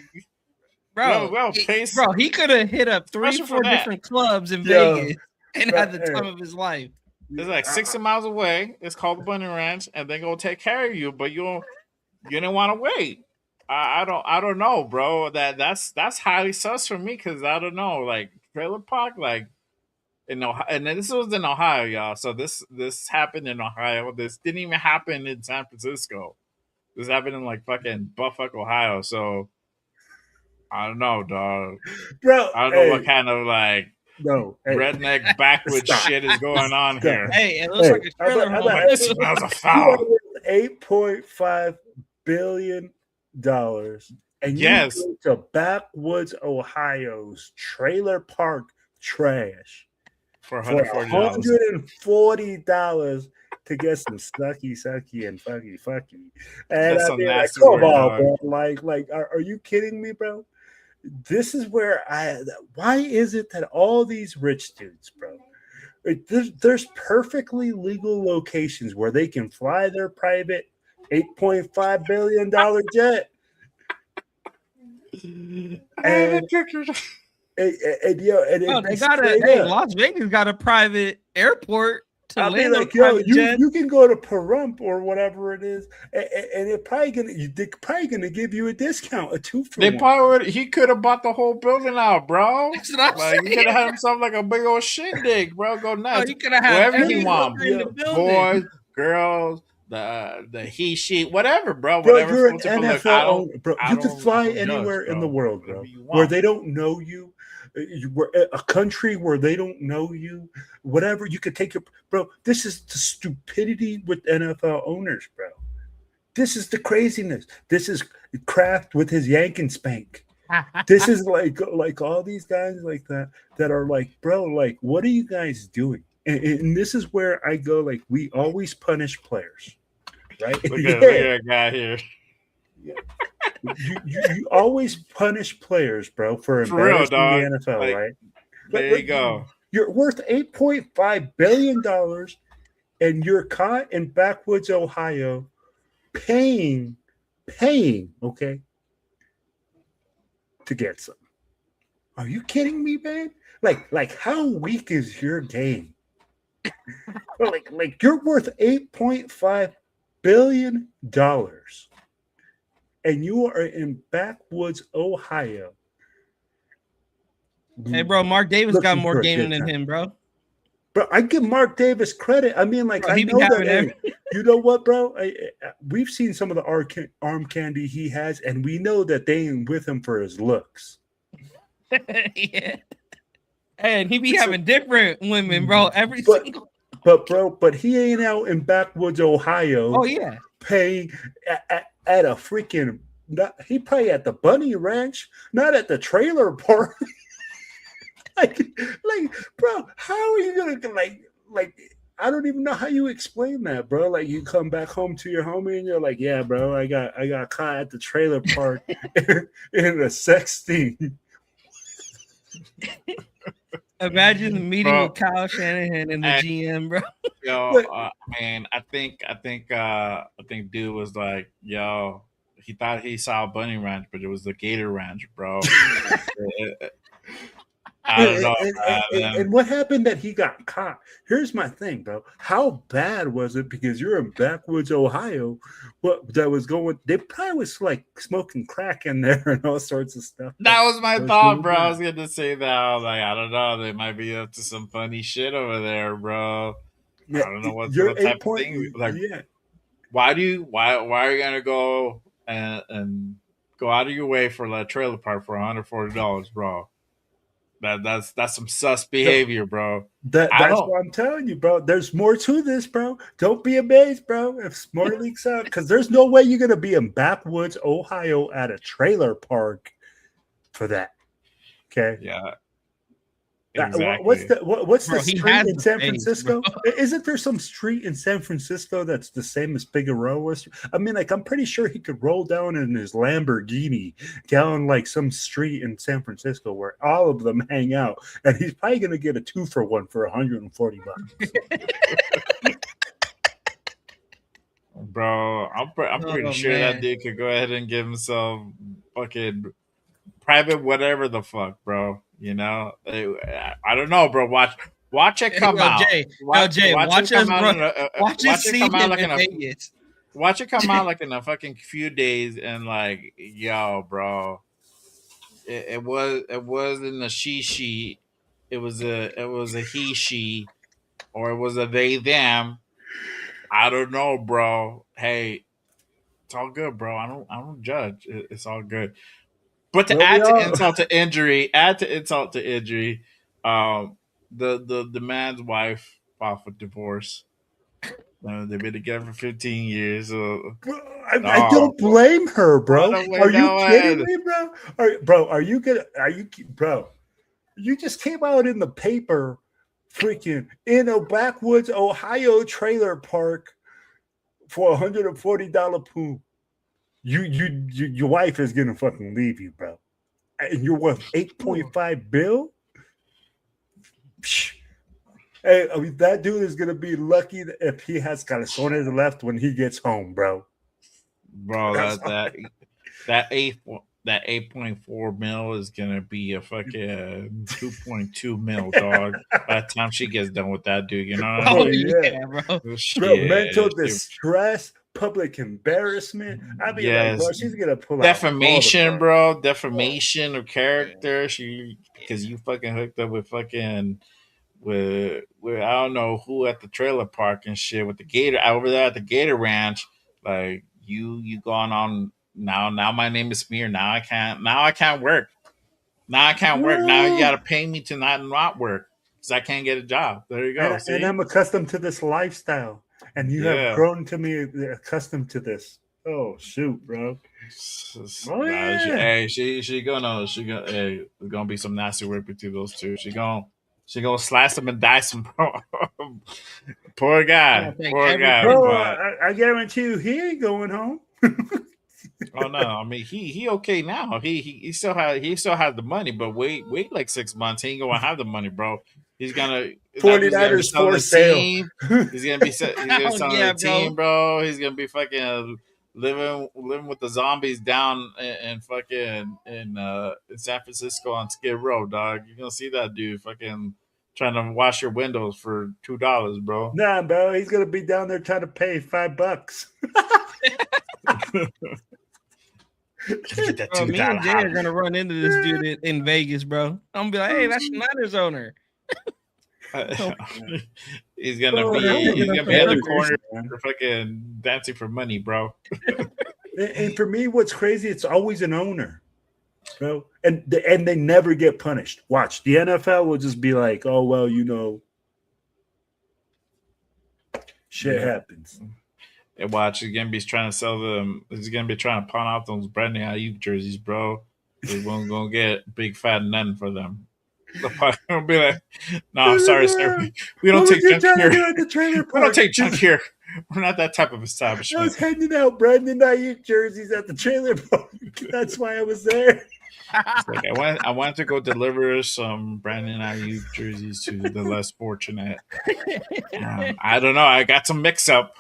bro. Like, bro, he could have hit up 3-4 different clubs in Vegas and had the time of his life. It's like 60 miles away. It's called the Bunny Ranch, and they're gonna take care of you, but you didn't want to wait. I don't know, bro. That's highly sus for me because I don't know, like trailer park, like in Ohio, and this was in Ohio, y'all. So this happened in Ohio. This didn't even happen in San Francisco. This happened in like fucking Buffalo, Ohio. So I don't know, dog. Bro, I don't know what kind of like redneck backwoods Stop. shit is going on here. Hey, it looks like a trailer home. But it smells a foul. $8.5 billion, and yes, you go to backwoods Ohio's trailer park trash for $140. $140 to get some sucky and fucky. And that's I mean, like, come on, bro. Like, are you kidding me, bro? This is where why is it that all these rich dudes, bro, there's perfectly legal locations where they can fly their private $8.5 billion jet. Las Vegas got a private airport to land like, you can go to Pahrump or whatever it is, and they're probably gonna give you a discount, a 2-for-1. He could have bought the whole building out, bro. That's what I'm saying. He could have had himself like a big old shindig, bro. Go nuts. He could have had whoever he wants. in the building. Boys, girls, the he, she, whatever, bro. Bro, Whatever you're an floats your boat. Look, NFL owner, bro. I You could don't fly judge, anywhere in the bro. world, Whatever bro, you where want. they don't know you. We're a country where they don't know you. Whatever you could take your bro. This is the stupidity with NFL owners, bro. This is the craziness. This is Kraft with his yank and spank. This is like all these guys like that are like, bro, like, what are you guys doing? And this is where I go, like, we always punish players, right? Look at that guy here. You always punish players, bro, for real, embarrassing dog. the NFL, Like, right? There you go. You're worth $8.5 billion, and you're caught in backwoods Ohio paying, okay, to get some. Are you kidding me, man? Like how weak is your game? like you're worth $8.5 billion, and you are in backwoods Ohio. Hey, bro, Mark Davis got Looking more for a gaming good than time. him, bro. Bro, I give Mark Davis credit. I mean, like, Bro, I he be know that. having Hey, you know what, bro? We've seen some of the arm candy he has, and we know that they ain't with him for his looks. Yeah. And he be having different women, bro. Every But- single. But he ain't out in backwoods Ohio. Oh yeah. Paying at a freaking. He probably at the Bunny Ranch, not at the trailer park. like, bro, how are you gonna like? I don't even know how you explain that, bro. Like, you come back home to your homie and you're like, yeah, bro, I got caught at the trailer park in a sex thing. Imagine the meeting Bro. with Kyle Shanahan and the Hey. GM, bro. Yo, man, I think dude was like, yo, he thought he saw a bunny ranch, but it was the gator ranch, bro. I don't know. And what happened that he got caught? Here's my thing, bro. How bad was it? Because you're in backwoods Ohio. What that was going? They probably was like smoking crack in there and all sorts of stuff. That was my thought, bro. I was gonna say that. I was like, I don't know. They might be up to some funny shit over there, bro. Yeah, I don't know what you're type of thing. Like, yeah. why are you gonna go and go out of your way for that trailer park for $140, bro? That's some sus behavior, bro. That's what I'm telling you, bro. There's more to this, bro. Don't be amazed, bro, if more leaks out, because there's no way you're gonna be in backwoods Ohio at a trailer park for that. Okay. Yeah. Exactly. What's Bro, the he street has in the San face, Francisco? bro. Isn't there some street in San Francisco that's the same as Figueroa? I mean, like, I'm pretty sure he could roll down in his Lamborghini down like some street in San Francisco where all of them hang out, and he's probably gonna get a 2-for-1 for $140. Bro, I'm pretty sure man. that dude could go ahead and give himself fucking private whatever the fuck, bro. You know, I don't know, bro. Watch it come out. Jay, watch us, bro. Watch it see him in Vegas. Watch it come out like in a fucking few days, and like, yo, bro, it wasn't a she, it was a he she, or it was a they them. I don't know, bro. Hey, it's all good, bro. I don't judge. It's all good. But to add to insult to injury, the man's wife filed for divorce. They've been together for 15 years. So, I don't blame her, bro. Are you kidding me, bro? Are you gonna? Bro? You just came out in the paper, freaking in a backwoods Ohio trailer park for $140 pool. Your wife is gonna fucking leave you, bro. And you're worth $8.5 billion. Hey, I mean, that dude is gonna be lucky if he has calzones left when he gets home, bro. Bro, that 8.4 mil is gonna be a fucking 2.2 mil, dog. By the time she gets done with that dude, you know. Oh yeah, bro. Bro, mental distress, public embarrassment. I mean, like, bro, she's gonna pull defamation, bro. Defamation of character. Because you fucking hooked up with fucking with I don't know who at the trailer park and shit with the Gator over there at the Gator Ranch. Like you going on now my name is Smear. Now I can't work. Now I can't work. Now you No. gotta pay me to not work because I can't get a job. There you go. And See? I'm accustomed to this lifestyle, and you have Yeah. grown to me accustomed to this. Oh shoot, bro! Oh yeah. Hey, she gonna hey, there's gonna be some nasty work between those two. She gonna slice them and dice them, bro. Poor guy, Take poor every guy. Bro, But I guarantee you, he ain't going home. oh no, I mean he okay now. He still has the money, but wait like 6 months. He ain't gonna have the money, bro. He's gonna that dude's gonna be 49ers selling for the sale. team. He's gonna be Oh, selling yeah, the team, bro. He's gonna be fucking living with the zombies down in fucking in San Francisco on Skid Row, dog. You're gonna see that dude fucking trying to wash your windows for $2, bro. Nah, bro, he's gonna be down there trying to pay $5. Get that Bro, me and Jay $2. are gonna run into this dude in Vegas, bro. I'm gonna be like, hey, that's the Niners owner. He's gonna Bro, be I'm at the gonna corner man. for fucking dancing for money, bro. And for me, what's crazy, it's always an owner, bro. And they never get punished. Watch, the NFL will just be like, oh, well, shit happens. And watch, he's gonna be trying to sell them. He's gonna be trying to pawn off those Brandon Ayuk jerseys, bro. He won't gonna get big fat nothing for them. They'll be like, "No, sorry, sir. We don't take junk here. At the trailer We don't park? take junk here. We're not that type of I establishment." was handing out Brandon Ayuk jerseys at the trailer park. That's why I was there. It's like I went to go deliver some Brandon Ayuk jerseys to the less fortunate. I don't know. I got some mix up.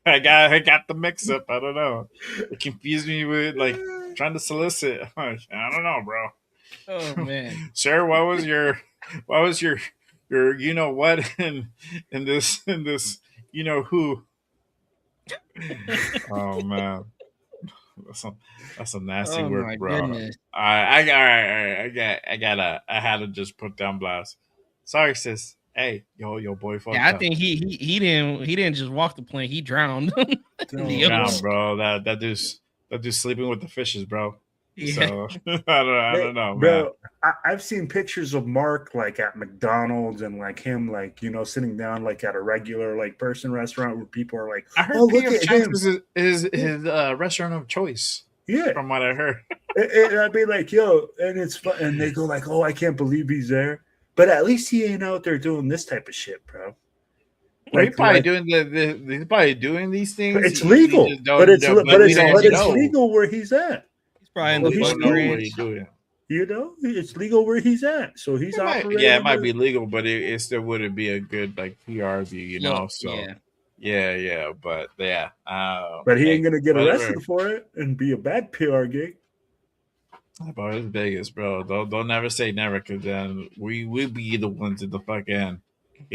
I got the mix up. I don't know. It confused me with like trying to solicit. I don't know, bro. Oh man, Sir, what was your you know what in this you know who? Oh man. That's some nasty oh work, my bro. goodness. I had to just put down blast. Sorry, sis. Hey, your boy fucked Yeah, I up. think he didn't just walk the plane. He drowned. The Down, ocean. bro. That dude's sleeping with the fishes, bro. Yeah. So I don't know, man. Bro, I've seen pictures of Mark like at McDonald's and like him like sitting down like at a regular like person restaurant where people are like, I heard oh, look P.F. at Chang's him. is his restaurant of choice. Yeah. From what I heard. And I'd be like, yo, and it's fun. And they go like, oh, I can't believe he's there. But at least he ain't out there doing this type of shit, bro. Well, he's probably doing he's probably doing these things. It's legal, but it's legal where he's at. He's probably in Well, the he boat don't know what ranch. he's doing. It's legal where he's at. So he's operating. It might be legal, but it still wouldn't be a good like PR view, you know. Look, So yeah. but yeah. But he ain't gonna get arrested for it and be a bad PR gig. Bro, it's Vegas, bro. Don't never say never, because then we be the ones in the fucking,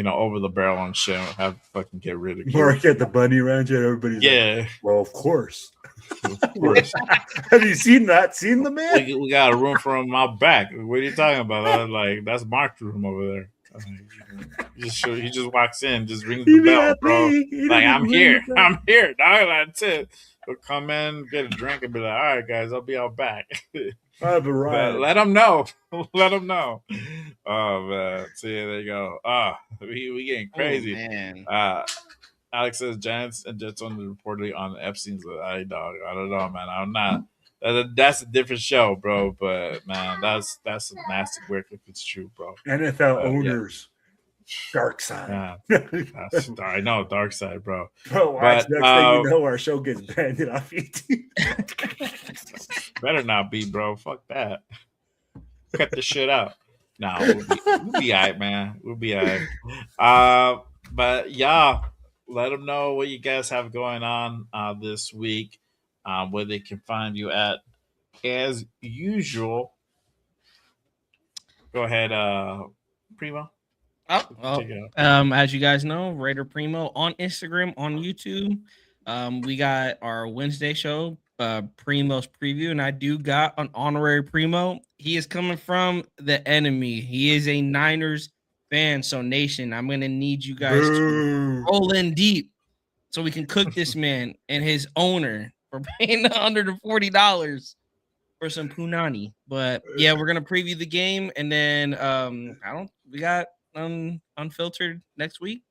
over the barrel and shit. Have to fucking get rid of Mark at the bunny ranch and everybody's like, well, of course. Of course. Have you seen that? Seen the man? We got a room for him out back. What are you talking about? I was like, that's Mark's room over there. He just walks in, just rings the bell, bro. Like, I'm here, dog. That's it. He'll come in, get a drink, and be like, all right, guys, I'll be out back. I have a ride. Let them know. Let them know. Oh man. See, there you go. We getting crazy. Oh, man. Alex says Giants and Jets on reportedly on Epstein's list. I don't know, man. I'm not. That's a different show, bro. But man, that's some nasty work if it's true, bro. NFL owners. Dark side. I know, dark side, bro. Bro, watch, next thing you know, our show gets banned off YouTube. Better not be, bro. Fuck that. Cut the shit out. No, we'll be all right, man. We'll be all right. But yeah, let them know what you guys have going on this week, where they can find you at. As usual, go ahead, Primo. As you guys know, Raider Primo on Instagram, on YouTube. We got our Wednesday show, Primo's Preview, and I do got an honorary Primo. He is coming from the enemy. He is a Niners fans, so nation, I'm gonna need you guys to roll in deep so we can cook this man and his owner for paying $140 for some punani. But yeah, we're gonna preview the game, and then we got Unfiltered next week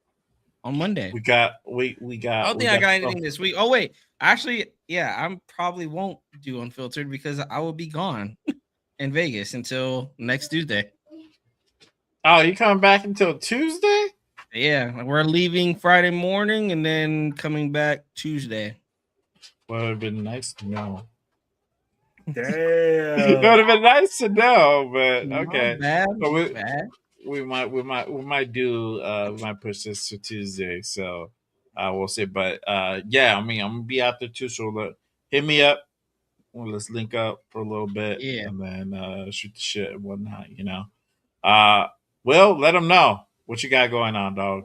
on Monday. We got. I don't think I got anything this week. Oh wait, actually, yeah, I probably won't do Unfiltered because I will be gone in Vegas until next Tuesday. Oh, you coming back until Tuesday? Yeah, we're leaving Friday morning and then coming back Tuesday. Well, it would have been nice to know. Damn. It would have been nice to know, but okay. Bad, So bad. we might push this to Tuesday. So we'll see. But yeah, I mean, I'm gonna be out there too. So hit me up. Well, let's link up for a little bit, Yeah. and then shoot the shit and whatnot. Will, let them know what you got going on, dog.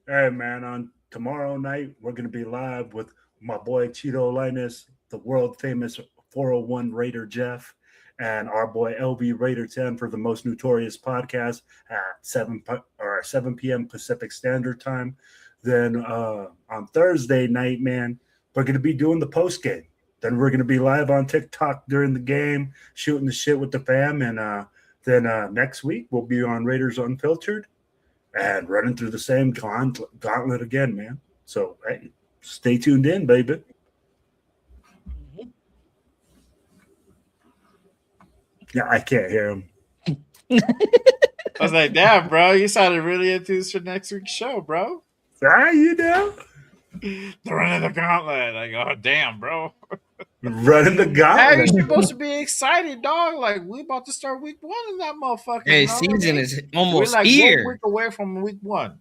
Hey, man, on tomorrow night, we're going to be live with my boy Cheeto Linus, the world famous 401 Raider Jeff, and our boy LB Raider 10 for the Most Notorious podcast at 7 p.m. Pacific Standard Time. Then on Thursday night, man, we're going to be doing the post game. Then we're going to be live on TikTok during the game, shooting the shit with the fam. And then next week, we'll be on Raiders Unfiltered and running through the same gauntlet again, man. So, hey, stay tuned in, baby. Yeah, I can't hear him. I was like, damn, bro, you sounded really enthused for next week's show, bro. You know. The running the gauntlet. Like, oh, damn, bro. Running the Hey, gauntlet. you're supposed to be excited, dog. Like, we about to start week 1 in that motherfucker. Hey, you know what I season mean? is almost We're like here. 1 week away from week 1.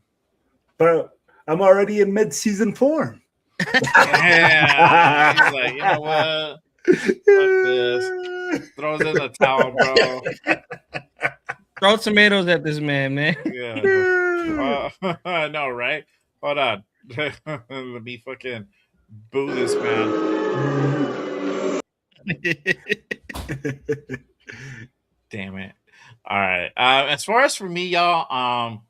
But I'm already in mid-season form. Yeah. He's like, you know what? Fuck this. Throws in the towel, bro. Throw tomatoes at this man. Yeah. I know, right? Hold on. Let me fucking boo this man. Damn it. All right. As far as for me, y'all,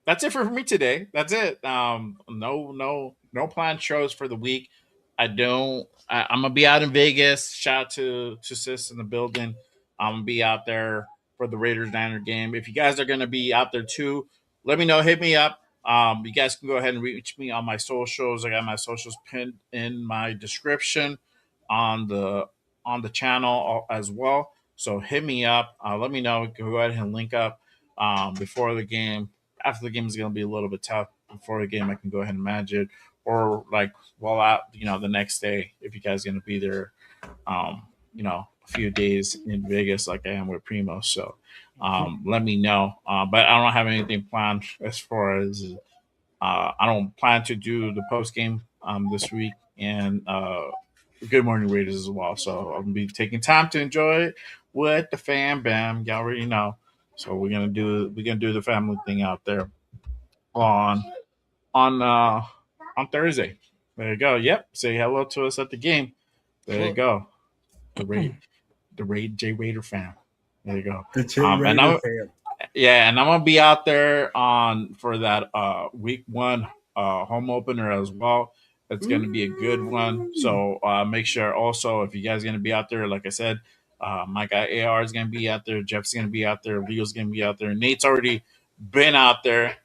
that's it for me today. That's it. No planned shows for the week. I'm gonna be out in Vegas. Shout out to Sis in the building. I'm gonna be out there for the Raiders Niner game. If you guys are gonna be out there too, let me know. Hit me up. You guys can go ahead and reach me on my socials. I got my socials pinned in my description on the channel as well. So hit me up. Let me know. Go ahead and link up before the game. After the game is going to be a little bit tough. Before the game, I can go ahead and manage it, or like while out, the next day if you guys are going to be there. A few days in Vegas, like I am with Primo. So let me know. But I don't have anything planned as far as I don't plan to do the post game this week and Good Morning Raiders as well. So I'm gonna be taking time to enjoy it with the fam bam. Y'all already know. So we're gonna do the family thing out there on Thursday. There you go. Yep. Say hello to us at the game. There you go. The Raid J Raider fam. There you go. The J Raider fam. Yeah, and I'm gonna be out there for that week 1 home opener as well. It's gonna be a good one. So make sure also if you guys are gonna be out there, like I said, my guy AR is gonna be out there, Jeff's gonna be out there, Leo's gonna be out there, Nate's already been out there.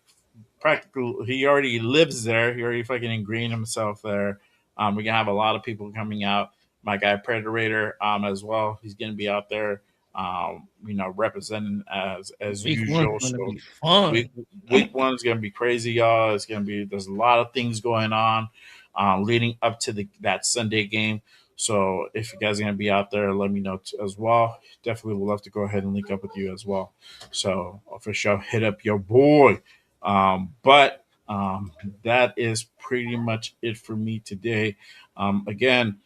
Practically, he already lives there. He already fucking ingrained himself there. We're gonna have a lot of people coming out. My guy Predator as well. He's gonna be out there. Representing as Week usual. one's gonna So be fun. week 1 is gonna be crazy, y'all. There's a lot of things going on leading up to that Sunday game. So if you guys are gonna be out there, let me know as well. Definitely would love to go ahead and link up with you as well. So for sure, hit up your boy. But that is pretty much it for me today. Again,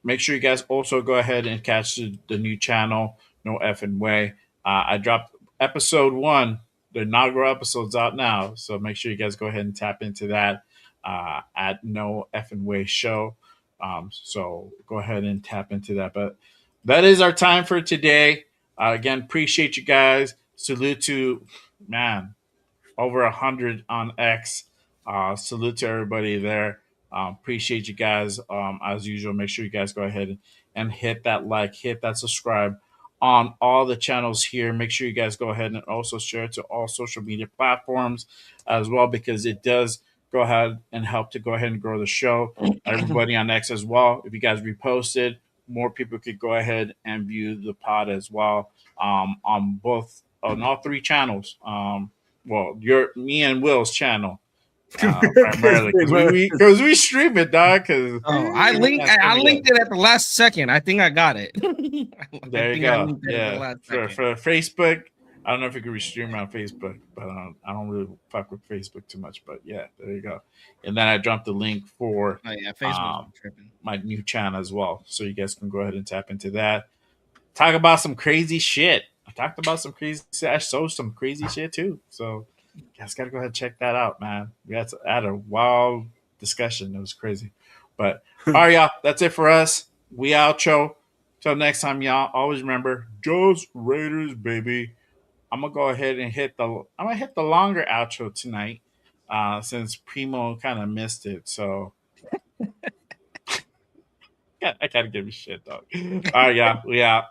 make sure you guys also go ahead and catch the new channel, No Effing Way. I dropped episode 1. The inaugural episode's out now. So make sure you guys go ahead and tap into that at No Effing Way Show. So go ahead and tap into that. But that is our time for today. Again, appreciate you guys. salute to man over 100 on X. Salute to everybody there. Appreciate you guys. As usual, make sure you guys go ahead and hit that like, hit that subscribe on all the channels here. Make sure you guys go ahead and also share it to all social media platforms as well, because it does go ahead and help to go ahead and grow the show. Everybody on X as well. If you guys reposted, more people could go ahead and view the pod as well, on both on all three channels. Well, your me and Will's channel, primarily because we stream it, dog. Because Oh, I linked it at the last second. I think I got it. there you go. Yeah, for Facebook, I don't know if you can restream on Facebook, but I don't really fuck with Facebook too much. But yeah, there you go. And then I dropped the link for Facebook tripping. My new channel as well, so you guys can go ahead and tap into that. Talk about some crazy shit. I talked about some crazy. I showed some crazy shit too. So you guys gotta go ahead and check that out, man. We had a wild discussion. It was crazy. But all right, y'all. That's it for us. We outro. Till next time, y'all. Always remember, just Raiders, baby. I'm gonna go ahead and hit the longer outro tonight, since Primo kind of missed it. So I gotta give you shit, dog. All right, y'all. We out.